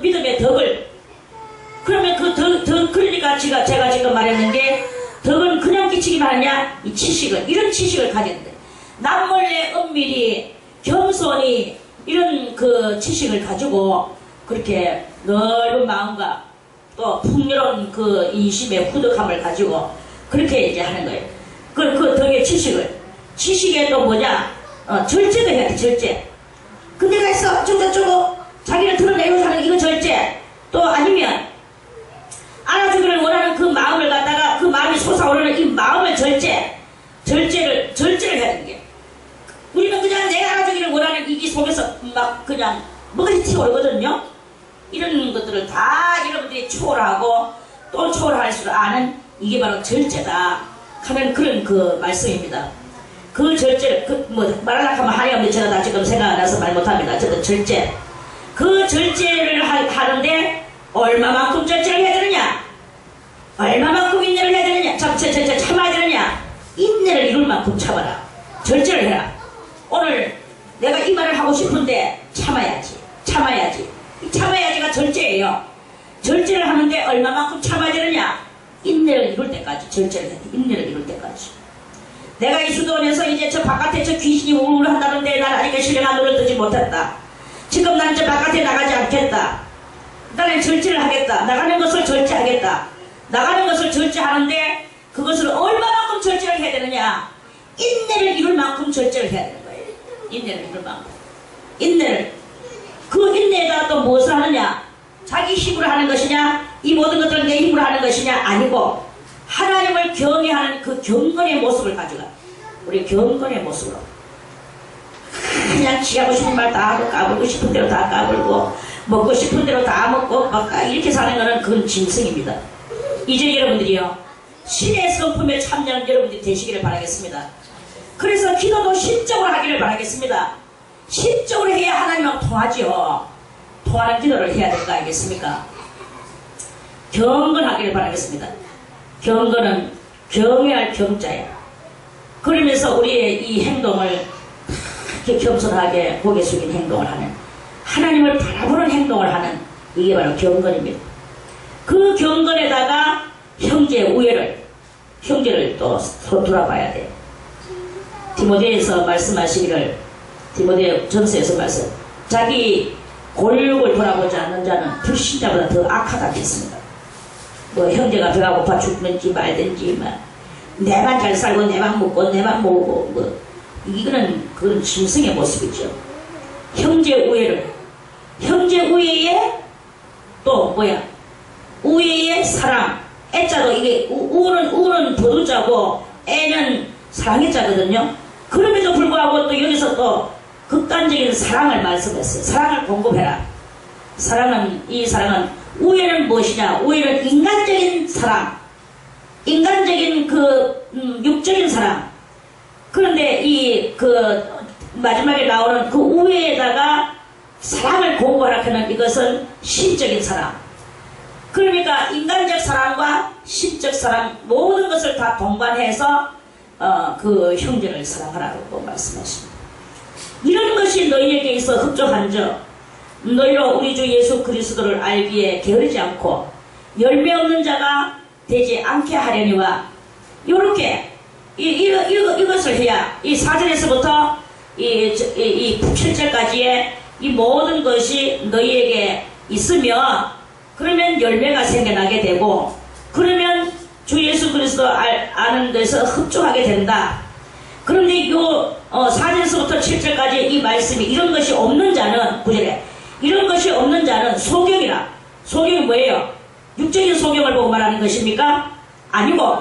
[SPEAKER 1] 믿음의 덕을. 그러면 그러니까 제가 지금 말했는데, 덕은 그냥 끼치기만 하냐? 이 지식을, 이런 지식을 가졌는데, 남몰래 은밀히, 겸손히, 이런 그 지식을 가지고, 그렇게 넓은 마음과 또 풍요로운 그 인심의 후덕함을 가지고, 그렇게 이제 하는 거예요. 그 덕의 지식에 또 뭐냐? 절제도 해야 돼, 절제. 근데 가 있어, 저쩌고, 자기를 드러내고자 하는 이거 절제. 또 아니면, 알아주기를 원하는 그 마음을 갖다가 그 마음이 솟아오르는 이 마음을 절제를 해야 되는 게, 우리는 그냥 내가 알아주기를 원하는 이기 속에서 막 그냥 뭐가 튀어오르거든요. 이런 것들을 다 여러분들이 초월하고 또 초월할 줄 아는 이게 바로 절제다 하는 그런 그 말씀입니다. 그 절제를 말하려고 하면 한이 없는데 제가 다 지금 생각 안 나서 말 못합니다. 저도 절제, 그 절제를 하는데 얼마만큼 절제를 해야 되느냐? 얼마만큼 인내를 해야 되느냐? 참아야 되느냐? 인내를 이룰 만큼 참아라. 절제를 해라. 오늘 내가 이 말을 하고 싶은데 참아야지. 참아야지가 절제예요. 절제를 하는데 얼마만큼 참아야 되느냐? 인내를 이룰 때까지 절제를 해야 돼. 인내를 이룰 때까지. 내가 이 수도원에서 이제 저 바깥에 저 귀신이 우르르 한다는데 난 아직 신령한 눈을 뜨지 못했다. 지금 난 저 바깥에 나가지 않겠다. 나는 절제를 하겠다. 나가는 것을 절제하겠다. 나가는 것을 절제하는데 그것을 얼마만큼 절제를 해야 되느냐? 인내를 이룰 만큼 절제를 해야 되는 거예요. 인내를 이룰 만큼. 그 인내에다가 또 무엇을 하느냐? 자기 힘으로 하는 것이냐? 이 모든 것들은 내 힘으로 하는 것이냐? 아니고 하나님을 경외하는 그 경건의 모습을 가져가. 우리 경건의 모습으로. 그냥 지하고 싶은 말 다 하고 까불고 싶은 대로 다 까불고 먹고 싶은 대로 다 먹고 막 이렇게 사는 거는 그건 짐승입니다. 이제 여러분들이요, 신의 성품에 참여하는 여러분들이 되시기를 바라겠습니다. 그래서 기도도 신적으로 하기를 바라겠습니다. 신적으로 해야 하나님하고 통하지요. 통하는 기도를 해야 될 거 아니겠습니까? 경건하기를 바라겠습니다. 경건은 경외할 경자야. 그러면서 우리의 이 행동을 이렇게 겸손하게 고개 숙인 행동을 하는, 하나님을 바라보는 행동을 하는, 이게 바로 경건입니다. 그 경건에다가 형제를 또 돌아봐야 돼. 디모데에서 말씀하시기를, 디모데 전서에서 말씀, 자기 골육을 돌아보지 않는 자는 불신자보다 더 악하다 했습니다. 뭐 형제가 배가 고파 죽는지 말든지, 내만 잘 살고 내만 먹고 내만 모으고, 그건 짐승의 모습이죠. 형제 우애에 또 우애의 사랑. 애자도 이게 우는 도두자고 애는 사랑의 자거든요. 그럼에도 불구하고 또 여기서 또 극단적인 사랑을 말씀했어요. 사랑을 공급해라. 이 사랑은 우애는 무엇이냐? 우애는 인간적인 사랑, 인간적인 육적인 사랑. 그런데 마지막에 나오는 그 우애에다가 사랑을 공부하라 하는 이것은 신적인 사랑. 그러니까 인간적 사랑과 신적 사랑 모든 것을 다 동반해서 그 형제를 사랑하라고 말씀하십니다. 이런 것이 너희에게 있어 흡족한즉 너희로 우리 주 예수 그리스도를 알기에 게으르지 않고 열매 없는 자가 되지 않게 하려니와, 요렇게 이것을 해야 이 4절에서부터 이 7절까지의 이 모든 것이 너희에게 있으면, 그러면 열매가 생겨나게 되고, 그러면 주 예수 그리스도 아는 데서 흡족하게 된다. 그런데 요 4절에서부터 7절까지 이 말씀이 이런 것이 없는 자는, 9절에 이런 것이 없는 자는 소경이라. 소경이 뭐예요? 육적인 소경을 보고 말하는 것입니까? 아니고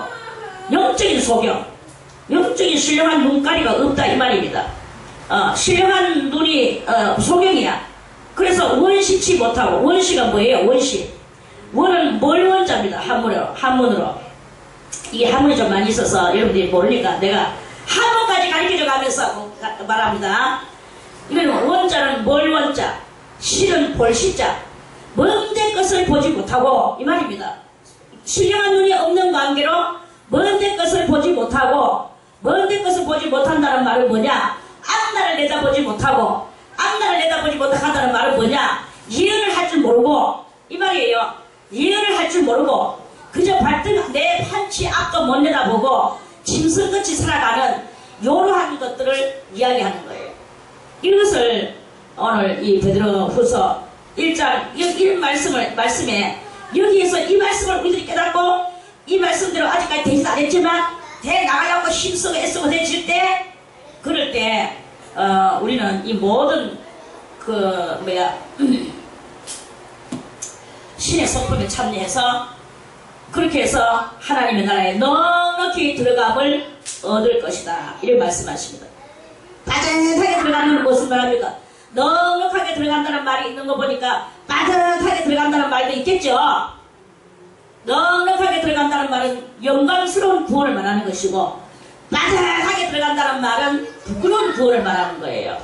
[SPEAKER 1] 영적인 소경, 영적인 신령한 눈가리가 없다 이 말입니다. 신령한 눈이 소경이야. 그래서 원시치 못하고, 원시가 뭐예요? 원은 멀원자입니다. 한문으로. 이게 한문이 좀 많이 있어서 여러분들이 모르니까 내가 한문까지 가르쳐줘 가면서 말합니다. 이거는 원자는 멀원자, 실은 볼시자, 먼데 것을 보지 못하고 이 말입니다. 신령한 눈이 없는 관계로 먼데 것을 보지 못하고 먼 것을 보지 못한다는 말은 뭐냐? 앞날을 내다보지 못하고 앞날을 내다보지 못한다는 말은 뭐냐? 예언을 할 줄 모르고 이 말이에요. 예언을 할 줄 모르고 그저 발등 내 판치 앞도 못 내다보고 짐승같이 살아가는 요러한 것들을 이야기하는 거예요. 이것을 오늘 이 베드로후서 1장 이런 말씀에 여기에서 이 말씀을 우리들이 깨닫고 이 말씀대로 아직까지 되지도 않았지만 대 나가려고 힘쓰고 애쓰고 되질 때 그럴 때 우리는 이 모든 신의 성품에 참여해서 그렇게 해서 하나님의 나라에 넉넉히 들어감을 얻을 것이다. 이런 말씀하십니다. 빠듯하게 들어가는 무슨 말합니까? 넉넉하게 들어간다는 말이 있는 거 보니까 빠듯하게 들어간다는 말도 있겠죠. 넉넉하게 들어간다는 말은 영광스러운 구원을 말하는 것이고 빠듯하게 들어간다는 말은 부끄러운 구원을 말하는 거예요.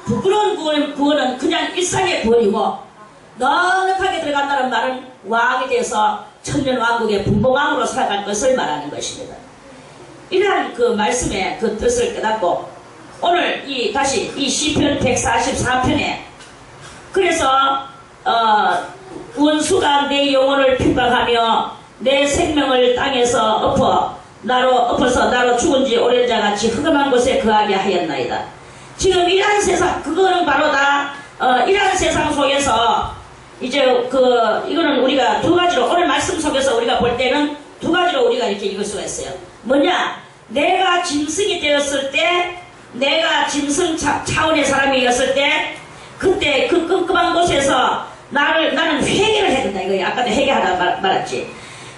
[SPEAKER 1] 부끄러운 구원은 그냥 일상의 구원이고 넉넉하게 들어간다는 말은 왕이 돼서 천년왕국의 분봉왕으로 살아갈 것을 말하는 것입니다. 이러한 그 말씀의 그 뜻을 깨닫고 오늘 다시 이 시편 144편에 그래서 원수가 내 영혼을 핍박하며 내 생명을 땅에서 엎어서 나로 죽은 지 오랜 자같이 흑암한 곳에 거하게 하였나이다. 지금 이러한 세상 그거는 바로 다 이러한 세상 속에서 이제 이거는 우리가 두 가지로 오늘 말씀 속에서 우리가 볼 때는 두 가지로 우리가 이렇게 읽을 수가 있어요. 뭐냐? 내가 짐승이 되었을 때 내가 짐승 차원의 사람이었을 때 그때 그 끔끔한 곳에서 나는 회개를 해야 된다. 이거 아까도 회개하다 말았지.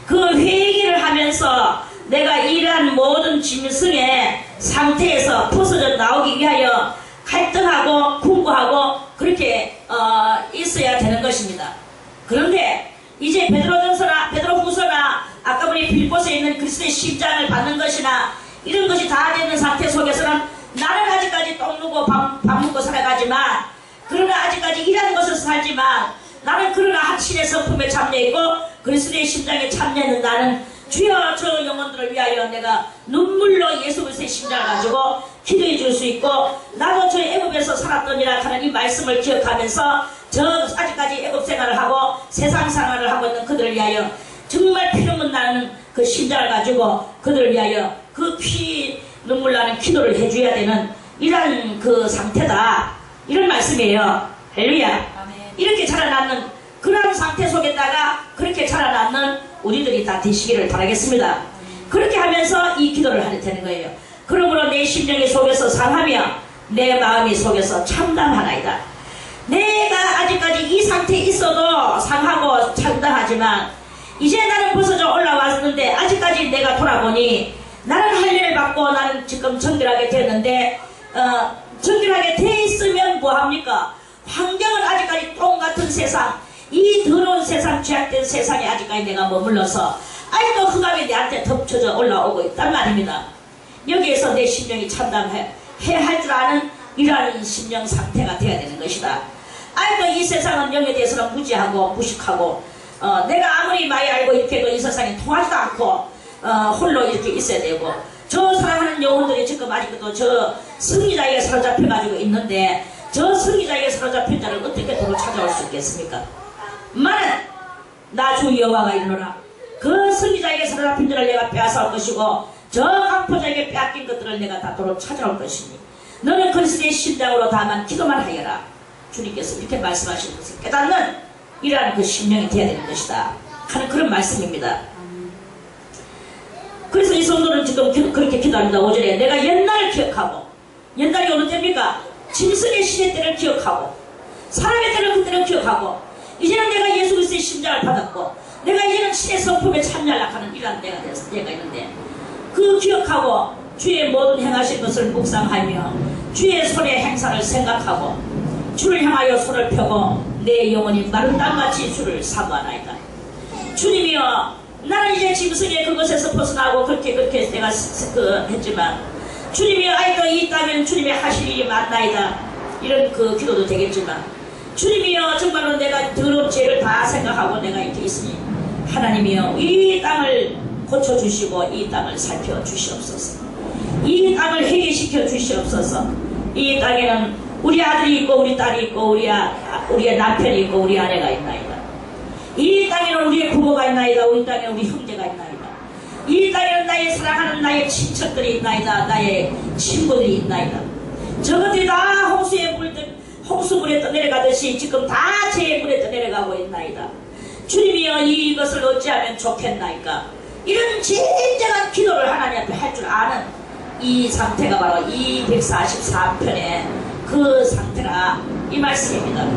[SPEAKER 1] 그 회개를 하면서 내가 이러한 모든 짐승의 상태에서 벗어져 나오기 위하여 갈등하고 궁구하고 그렇게 있어야 되는 것입니다. 그런데 이제 베드로후서나 아까 우리 빌립보서에 있는 그리스도의 심장을 받는 것이나 이런 것이 다 되는 상태 속에서는 나는 아직까지 똥 누고 밥 먹고 살아가지만 그러나 아직까지 일하는 것을 살지만 나는 그러나 한신의 성품에 참여했고 그리스도의 심장에 참여했는 나는 주여 저 영혼들을 위하여 내가 눈물로 예수 그리스도의 심장을 가지고 기도해 줄 수 있고 나도 저 애굽에서 살았더니라 하는 이 말씀을 기억하면서 저 아직까지 애굽 생활을 하고 세상 생활을 하고 있는 그들을 위하여 정말 피눈물 나는 그 심장을 가지고 그들을 위하여 그 피 눈물 나는 기도를 해줘야 되는 이런 그 상태다. 이런 말씀이에요. 할렐루야. 이렇게 자라나는 그런 상태 속에다가 그렇게 자라나는 우리들이 다 되시기를 바라겠습니다. 그렇게 하면서 이 기도를 하게 되는 거예요. 그러므로 내 심령이 속에서 상하며 내 마음이 속에서 참담하나이다. 내가 아직까지 이 상태에 있어도 상하고 참담하지만 이제 나는 벗어져 올라왔는데 아직까지 내가 돌아보니 나는 할례를 받고 나는 지금 정결하게 됐는데 정결하게 돼 있으면 뭐합니까? 환경은 아직까지 똥같은 세상 이 더러운 세상 죄악된 세상에 아직까지 내가 머물러서 아직도 흑암이 내한테 덮쳐져 올라오고 있단 말입니다. 여기에서 내 심령이 참담해 할 줄 아는 이러한 심령 상태가 되어야 되는 것이다. 아직도 이 세상은 영에 대해서는 무지하고 무식하고 내가 아무리 많이 알고 이렇게 해도 이 세상에 통하지도 않고 홀로 이렇게 있어야 되고 저 사랑하는 영혼들이 지금 아직도 저 승리자에게 사로잡혀가지고 있는데 저 승리자에게 사로잡힌 자를 어떻게 도로 찾아올 수 있겠습니까? 말은 나 주 여호와가 이르노라 그 승리자에게 사로잡힌 자를 내가 빼앗아올 것이고 저 강포자에게 빼앗긴 것들을 내가 다 도로 찾아올 것이니 너는 그리스도의 심장으로 다만 기도만 하여라. 주님께서 이렇게 말씀하시는 것을 깨닫는 이러한 그 심령이 되어야 되는 것이다 하는 그런 말씀입니다. 그래서 이 성도는 지금 그렇게 기도합니다. 5절에 내가 옛날을 기억하고 옛날이 어느 때입니까? 짐승의 시대 때를 기억하고 사람의 때를 그때를 기억하고 이제는 내가 예수 그리스도의 심장을 받았고 내가 이제는 신의 성품에 참여하려고 하는 이러한 때가 있는데 그 기억하고 주의 모든 행하신 것을 묵상하며 주의 손의 행사를 생각하고 주를 향하여 손을 펴고 내 영혼이 마른 땅같이 주를 사모하나이다. 주님이여 나는 이제 짐승의 그것에서 벗어나고 그렇게 내가 했지만 주님이여 아이도 이 땅에는 주님의 하실 일이 많나이다. 이런 그 기도도 되겠지만 주님이여 정말로 내가 더러운 죄를 다 생각하고 내가 이렇게 있으니 하나님이여 이 땅을 고쳐주시고 이 땅을 살펴주시옵소서. 이 땅을 회개시켜 주시옵소서. 이 땅에는 우리 아들이 있고 우리 딸이 있고 우리의 남편이 있고 우리 아내가 있나이다. 이 땅에는 우리의 부모가 있나이다. 우리 땅에 우리 형제가 있나이다. 이 땅에는 나의 사랑하는 나의 친척들이 있나이다. 나의 친구들이 있나이다. 저것들이 다 홍수물에 떠내려가듯이 지금 다 제 물에 떠내려가고 있나이다. 주님이여, 이것을 어찌하면 좋겠나이까. 이런 진정한 기도를 하나님 앞에 할 줄 아는 이 상태가 바로 이 143편의 그 상태가 이 말씀입니다.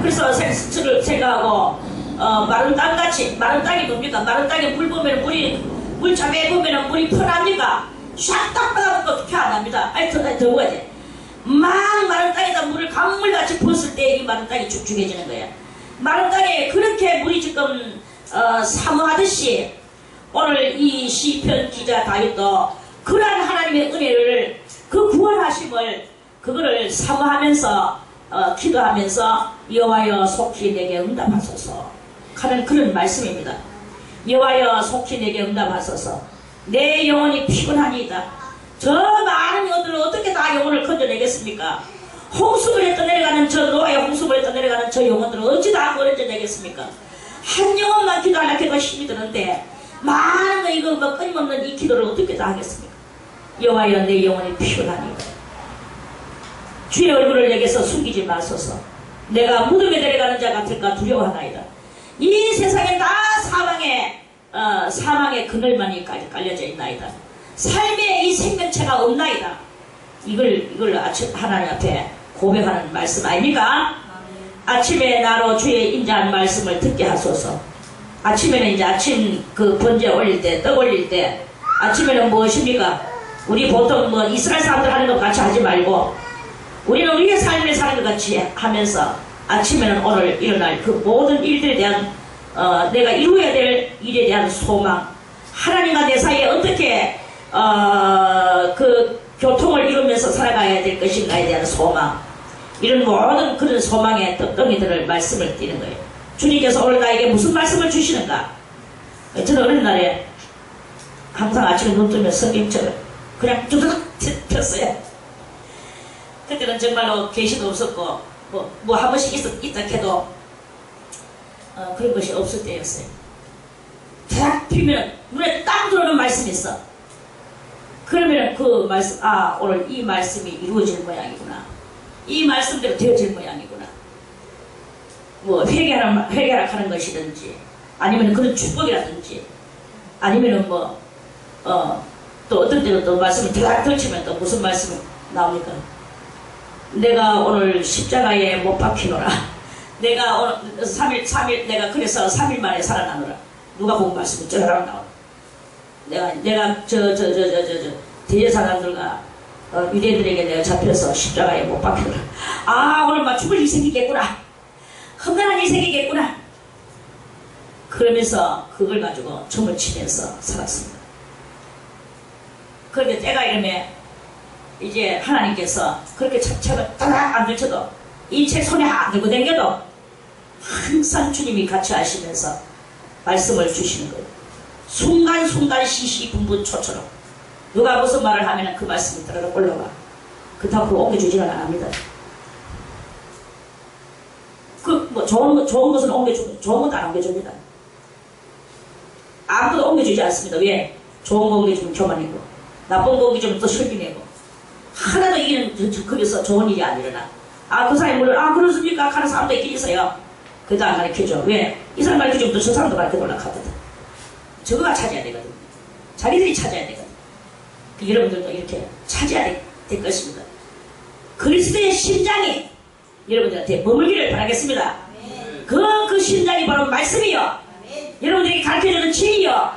[SPEAKER 1] 그래서 저를 생각하고 마른 땅같이, 마른 땅이 뭡니까? 마른 땅에 물 보면 물 자매에 보면 물이 편합니까? 샥 딱딱하면 어떻게 안 합니다. 아니 더 가지. 막 마른 땅에다 물을 강물같이 부었을 때 이 마른 땅이 축축해지는 거야. 마른 땅에 그렇게 물이 지금 사모하듯이 오늘 이 시편 기자 다윗도 그러한 하나님의 은혜를, 그 구원하심을 그거를 사모하면서 기도하면서 여호와여 속히 내게 응답하소서 하는 그런 말씀입니다. 여호와여 속히 내게 응답하소서. 내 영혼이 피곤하니이다. 저 많은 것들을 어떻게 다 영혼을 건져내겠습니까? 홍수물에 떠내려가는 저 노아의 홍수물에 떠내려가는 저 영혼들을 어찌 다 건져내겠습니까? 한 영혼만 기도하려고 해도 힘이 드는데 많은 거 이거 뭐 끊임없는 이 기도를 어떻게 다 하겠습니까? 여호와여 내 영혼이 피곤하니이다. 주의 얼굴을 내게서 숨기지 마소서. 내가 무덤에 내려가는 자 같을까 두려워하나이다. 이 세상에 다 사망의 그늘만이 깔려져 있나이다. 삶의 이 생명체가 없나이다. 이걸 하나님 앞에 고백하는 말씀 아닙니까? 아침에 나로 주의 인자한 말씀을 듣게 하소서. 아침에는 이제 아침 그 번제 올릴 때, 떡 올릴 때 아침에는 무엇입니까? 우리 보통 뭐 이스라엘 사람들 하는 것 같이 하지 말고 우리는 우리의 삶을 사는 것 같이 하면서 아침에는 오늘 일어날 그 모든 일들에 대한 내가 이루어야 될 일에 대한 소망, 하나님과 내 사이에 어떻게 그 교통을 이루면서 살아가야 될 것인가에 대한 소망, 이런 모든 그런 소망의 떡덩이들을 말씀을 띄는 거예요. 주님께서 오늘 나에게 무슨 말씀을 주시는가? 저는 어느 날에 항상 아침에 눈 뜨면 성경책을 그냥 쭈둑 폈어요. 그때는 정말로 계시도 없었고 뭐 한 번씩 있다 해도 그런 것이 없을 때였어요. 딱 피면 눈에 딱 들어오는 말씀이 있어. 그러면 그 말씀, 오늘 이 말씀이 이루어질 모양이구나. 이 말씀대로 되어질 모양이구나. 뭐 회개하는 것이든지 아니면 그런 축복이라든지 아니면 또 어떤 때는 또 말씀을 덜치면 또 무슨 말씀이 나옵니까? 내가 오늘 십자가에 못 박히노라. 내가 오늘 3일 내가 그래서 3일 만에 살아나노라. 누가 보고 말씀이 쩌라랑 나오라. 내가 대제 사람들과 유대인들에게 내가 잡혀서 십자가에 못 박히노라. 오늘 막 죽을 일이 생기겠구나. 험난한 일이 생기겠구나. 그러면서 그걸 가지고 점을 치면서 살았습니다. 그런데 때가 이러면 이제 하나님께서 그렇게 책을 따닥 안 들쳐도 이 책 손에 안 들고 댕겨도 항상 주님이 같이 하시면서 말씀을 주시는 거예요. 순간순간 시시분분초처럼 누가 무슨 말을 하면 그 말씀이 따르륵 올라와. 그렇다고 옮겨주지는 않습니다. 좋은 것은 옮겨주고 좋은 것도 안 옮겨줍니다. 아무것도 옮겨주지 않습니다. 왜? 좋은 거 옮겨주면 교만이고 나쁜 거 옮겨주면 또 슬기내고 하나도 거기서 좋은 일이 안 일어나. 그 사람이 물론 그렇습니까? 하는 사람도 있긴 있어요. 그래도 안 가르쳐줘. 왜? 이 사람 가르쳐주면 또 저 사람도 가르쳐달라고 하거든. 저거가 찾아야 되거든. 자기들이 찾아야 되거든. 여러분들도 이렇게 찾아야 될 것입니다. 그리스도의 심장이 여러분들한테 머물기를 바라겠습니다. 그 심장이 바로 말씀이요. 여러분들에게 가르쳐주는 진리요.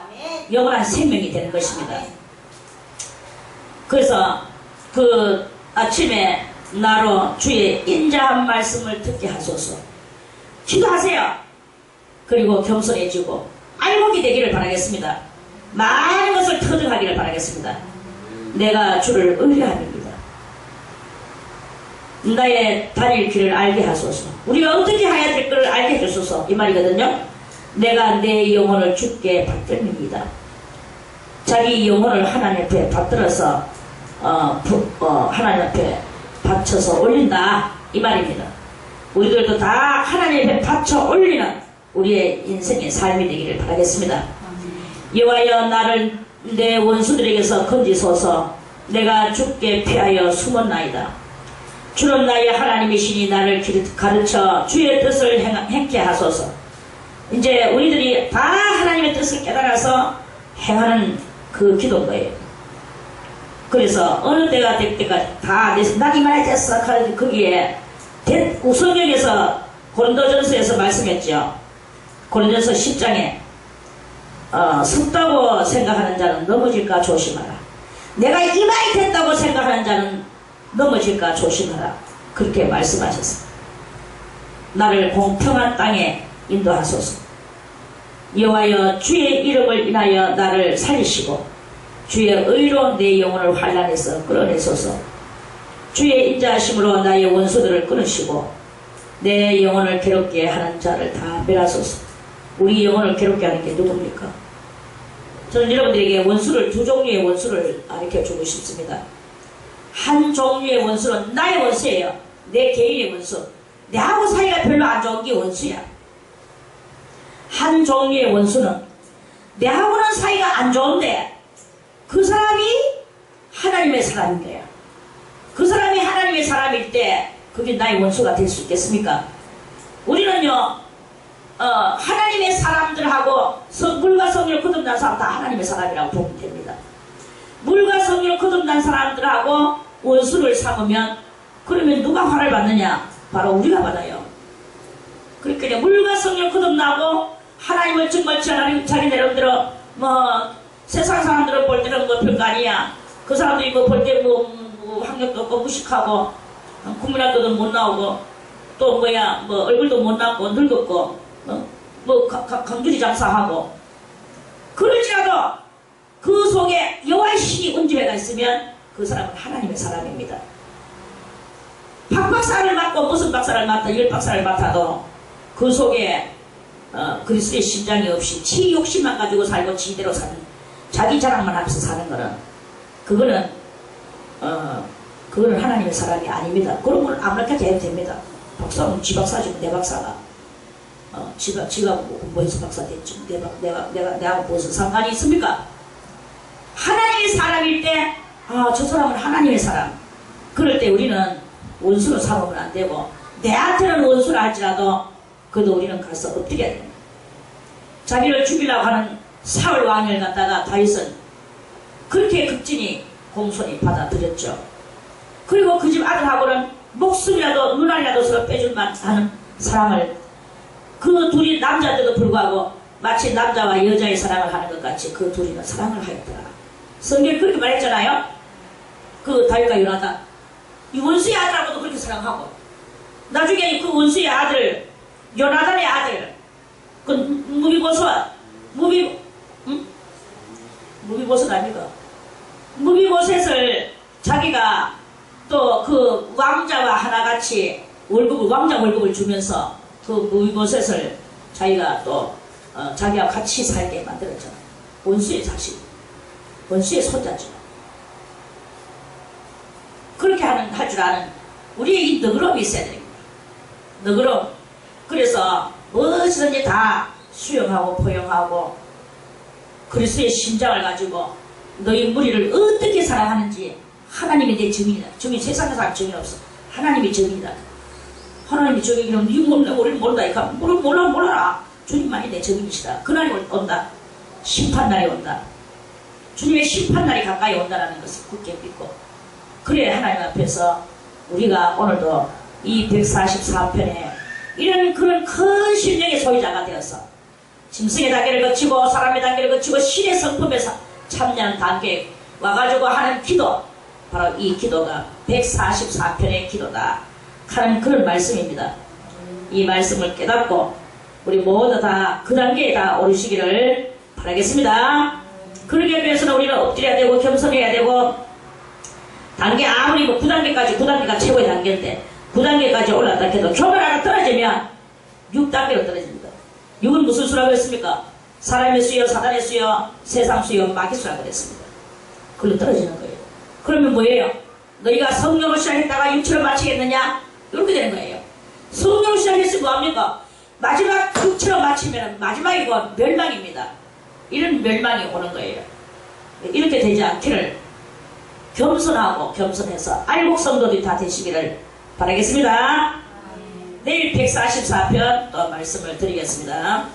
[SPEAKER 1] 영원한 생명이 되는 것입니다. 그래서 그 아침에 나로 주의 인자한 말씀을 듣게 하소서. 기도하세요. 그리고 겸손해지고 알복이 되기를 바라겠습니다. 많은 것을 터득하기를 바라겠습니다. 내가 주를 의뢰합니다. 나의 다닐 길을 알게 하소서. 우리가 어떻게 해야 될 것을 알게 해주소서. 이 말이거든요. 내가 내 영혼을 주께 받듭니다. 자기 영혼을 하나님 앞에 받들어서 하나님 앞에 바쳐서 올린다 이 말입니다. 우리들도 다 하나님 앞에 바쳐 올리는 우리의 인생의 삶이 되기를 바라겠습니다. 여호와여 나를 내 원수들에게서 건지소서. 내가 주께 피하여 숨었나이다. 주는 나의 하나님이시니 나를 가르쳐 주의 뜻을 행케 하소서. 이제 우리들이 다 하나님의 뜻을 깨달아서 행하는 그 기도인 거예요. 그래서 어느 때가 될 때까지 다 난 이 말이 됐어. 거기에 성경에서 고린도전서에서 말씀했죠. 고린도전서 10장에 섰다고 생각하는 자는 넘어질까 조심하라. 내가 이 말이 됐다고 생각하는 자는 넘어질까 조심하라. 그렇게 말씀하셨습니다. 나를 공평한 땅에 인도하소서. 여호와여 주의 이름을 인하여 나를 살리시고 주의 의로 내 영혼을 환난에서 끌어내소서. 주의 인자하심으로 나의 원수들을 끊으시고 내 영혼을 괴롭게 하는 자를 다 멸하소서. 우리 영혼을 괴롭게 하는 게 누굽니까? 저는 여러분들에게 원수를 두 종류의 원수를 가르쳐주고 싶습니다. 한 종류의 원수는 나의 원수예요. 내 개인의 원수. 내하고 사이가 별로 안 좋은 게 원수야. 한 종류의 원수는 내하고는 사이가 안 좋은데 그 사람이 하나님의 사람인 거야. 그 사람이 하나님의 사람일 때 그게 나의 원수가 될 수 있겠습니까? 우리는요 하나님의 사람들하고 물과 성령을 거듭난 사람 다 하나님의 사람이라고 보면 됩니다. 물과 성령을 거듭난 사람들하고 원수를 삼으면 그러면 누가 화를 받느냐? 바로 우리가 받아요. 그러니까 물과 성령을 거듭나고 하나님을 정말 자기 나름대로 세상 사람들을 볼 때는 별거 아니야. 그 사람들이 볼 때 학력도 없고 무식하고 국민학교도 못 나오고 또 얼굴도 못 나고 늙었고 강주리 장사하고 그럴지라도 그 속에 여호와의 신이 운주회가 있으면 그 사람은 하나님의 사람입니다. 박박사를 맡고 무슨 박사를 맡아 열 박사를 맡아도 그 속에 그리스도의 심장이 없이 지 욕심만 가지고 살고 지대로 사는 자기 자랑만 하면서 사는 거는 그거는 하나님의 사람이 아닙니다. 그런 건 아무렇게나 해도 됩니다. 박사는 지 박사지만 내 박사가 지가 공부해서 박사 됐지. 내가 무슨 상관이 있습니까? 하나님의 사람일 때, 저 사람은 하나님의 사람. 그럴 때 우리는 원수로 삼으면 안 되고, 내한테는 원수를 할지라도, 그래도 우리는 가서 엎드려야 됩니다. 자기를 죽이려고 하는 사울 왕을 갖다가 다윗은 그렇게 극진히 공손히 받아들였죠. 그리고 그 집 아들하고는 목숨이라도 눈알이라도 서로 빼줄만 하는 사랑을 그 둘이 남자인데도 불구하고 마치 남자와 여자의 사랑을 하는 것 같이 그 둘이는 사랑을 하였더라. 성경이 그렇게 말했잖아요. 그 다윗과 요나단 이 원수의 아들하고도 그렇게 사랑하고 나중에 그 원수의 아들 요나단의 아들 그 무비보셋 아니가 무비보셋을 자기가 또 그 왕자와 하나같이 왕자 월급을 주면서 그 무비보셋을 자기가 또 자기와 같이 살게 만들었잖아. 원수의 자식, 원수의 손자죠. 그렇게 할 줄 아는 우리의 이 너그러움이 있어야 됩니다. 너그러움. 그래서 무엇이든지 다 수용하고 포용하고 그리스도의 심장을 가지고 너희 무리를 어떻게 사랑하는지 하나님이 내 증인이다. 증인 세상에 사람 증인 없어. 하나님이 증인이다. 하나님이 증인이면 우리는 모른다. 몰라라. 주님만이 내 증인이시다. 그날이 온다. 심판날이 온다. 주님의 심판날이 가까이 온다는 것을 굳게 믿고 그래 하나님 앞에서 우리가 오늘도 이 144편에 이런 그런 큰 신령의 소유자가 되어서 짐승의 단계를 거치고 사람의 단계를 거치고 신의 성품에 참여하는 단계에 와가지고 하는 기도 바로 이 기도가 144편의 기도다 하는 그런 말씀입니다. 이 말씀을 깨닫고 우리 모두 다 그 단계에 다 오르시기를 바라겠습니다. 그러기 위해서는 우리는 엎드려야 되고 겸손해야 되고 단계 아무리 9단계가 최고의 단계인데 9단계까지 올랐다 해도 교만 하나 떨어지면 6단계로 떨어집니다. 6은 무슨 수라고 했습니까? 사람의 수요, 사단의 수요, 세상 수요, 마귀 수라고 했습니다. 그걸로 떨어지는 거예요. 그러면 뭐예요? 너희가 성령을 시작했다가 육체로 마치겠느냐? 이렇게 되는 거예요. 성령을 시작했으면 뭐합니까? 마지막 육체로 마치면 마지막이고 멸망입니다. 이런 멸망이 오는 거예요. 이렇게 되지 않기를 겸손하고 겸손해서 알곡 성도들이 다 되시기를 바라겠습니다. 내일 144편 또 말씀을 드리겠습니다.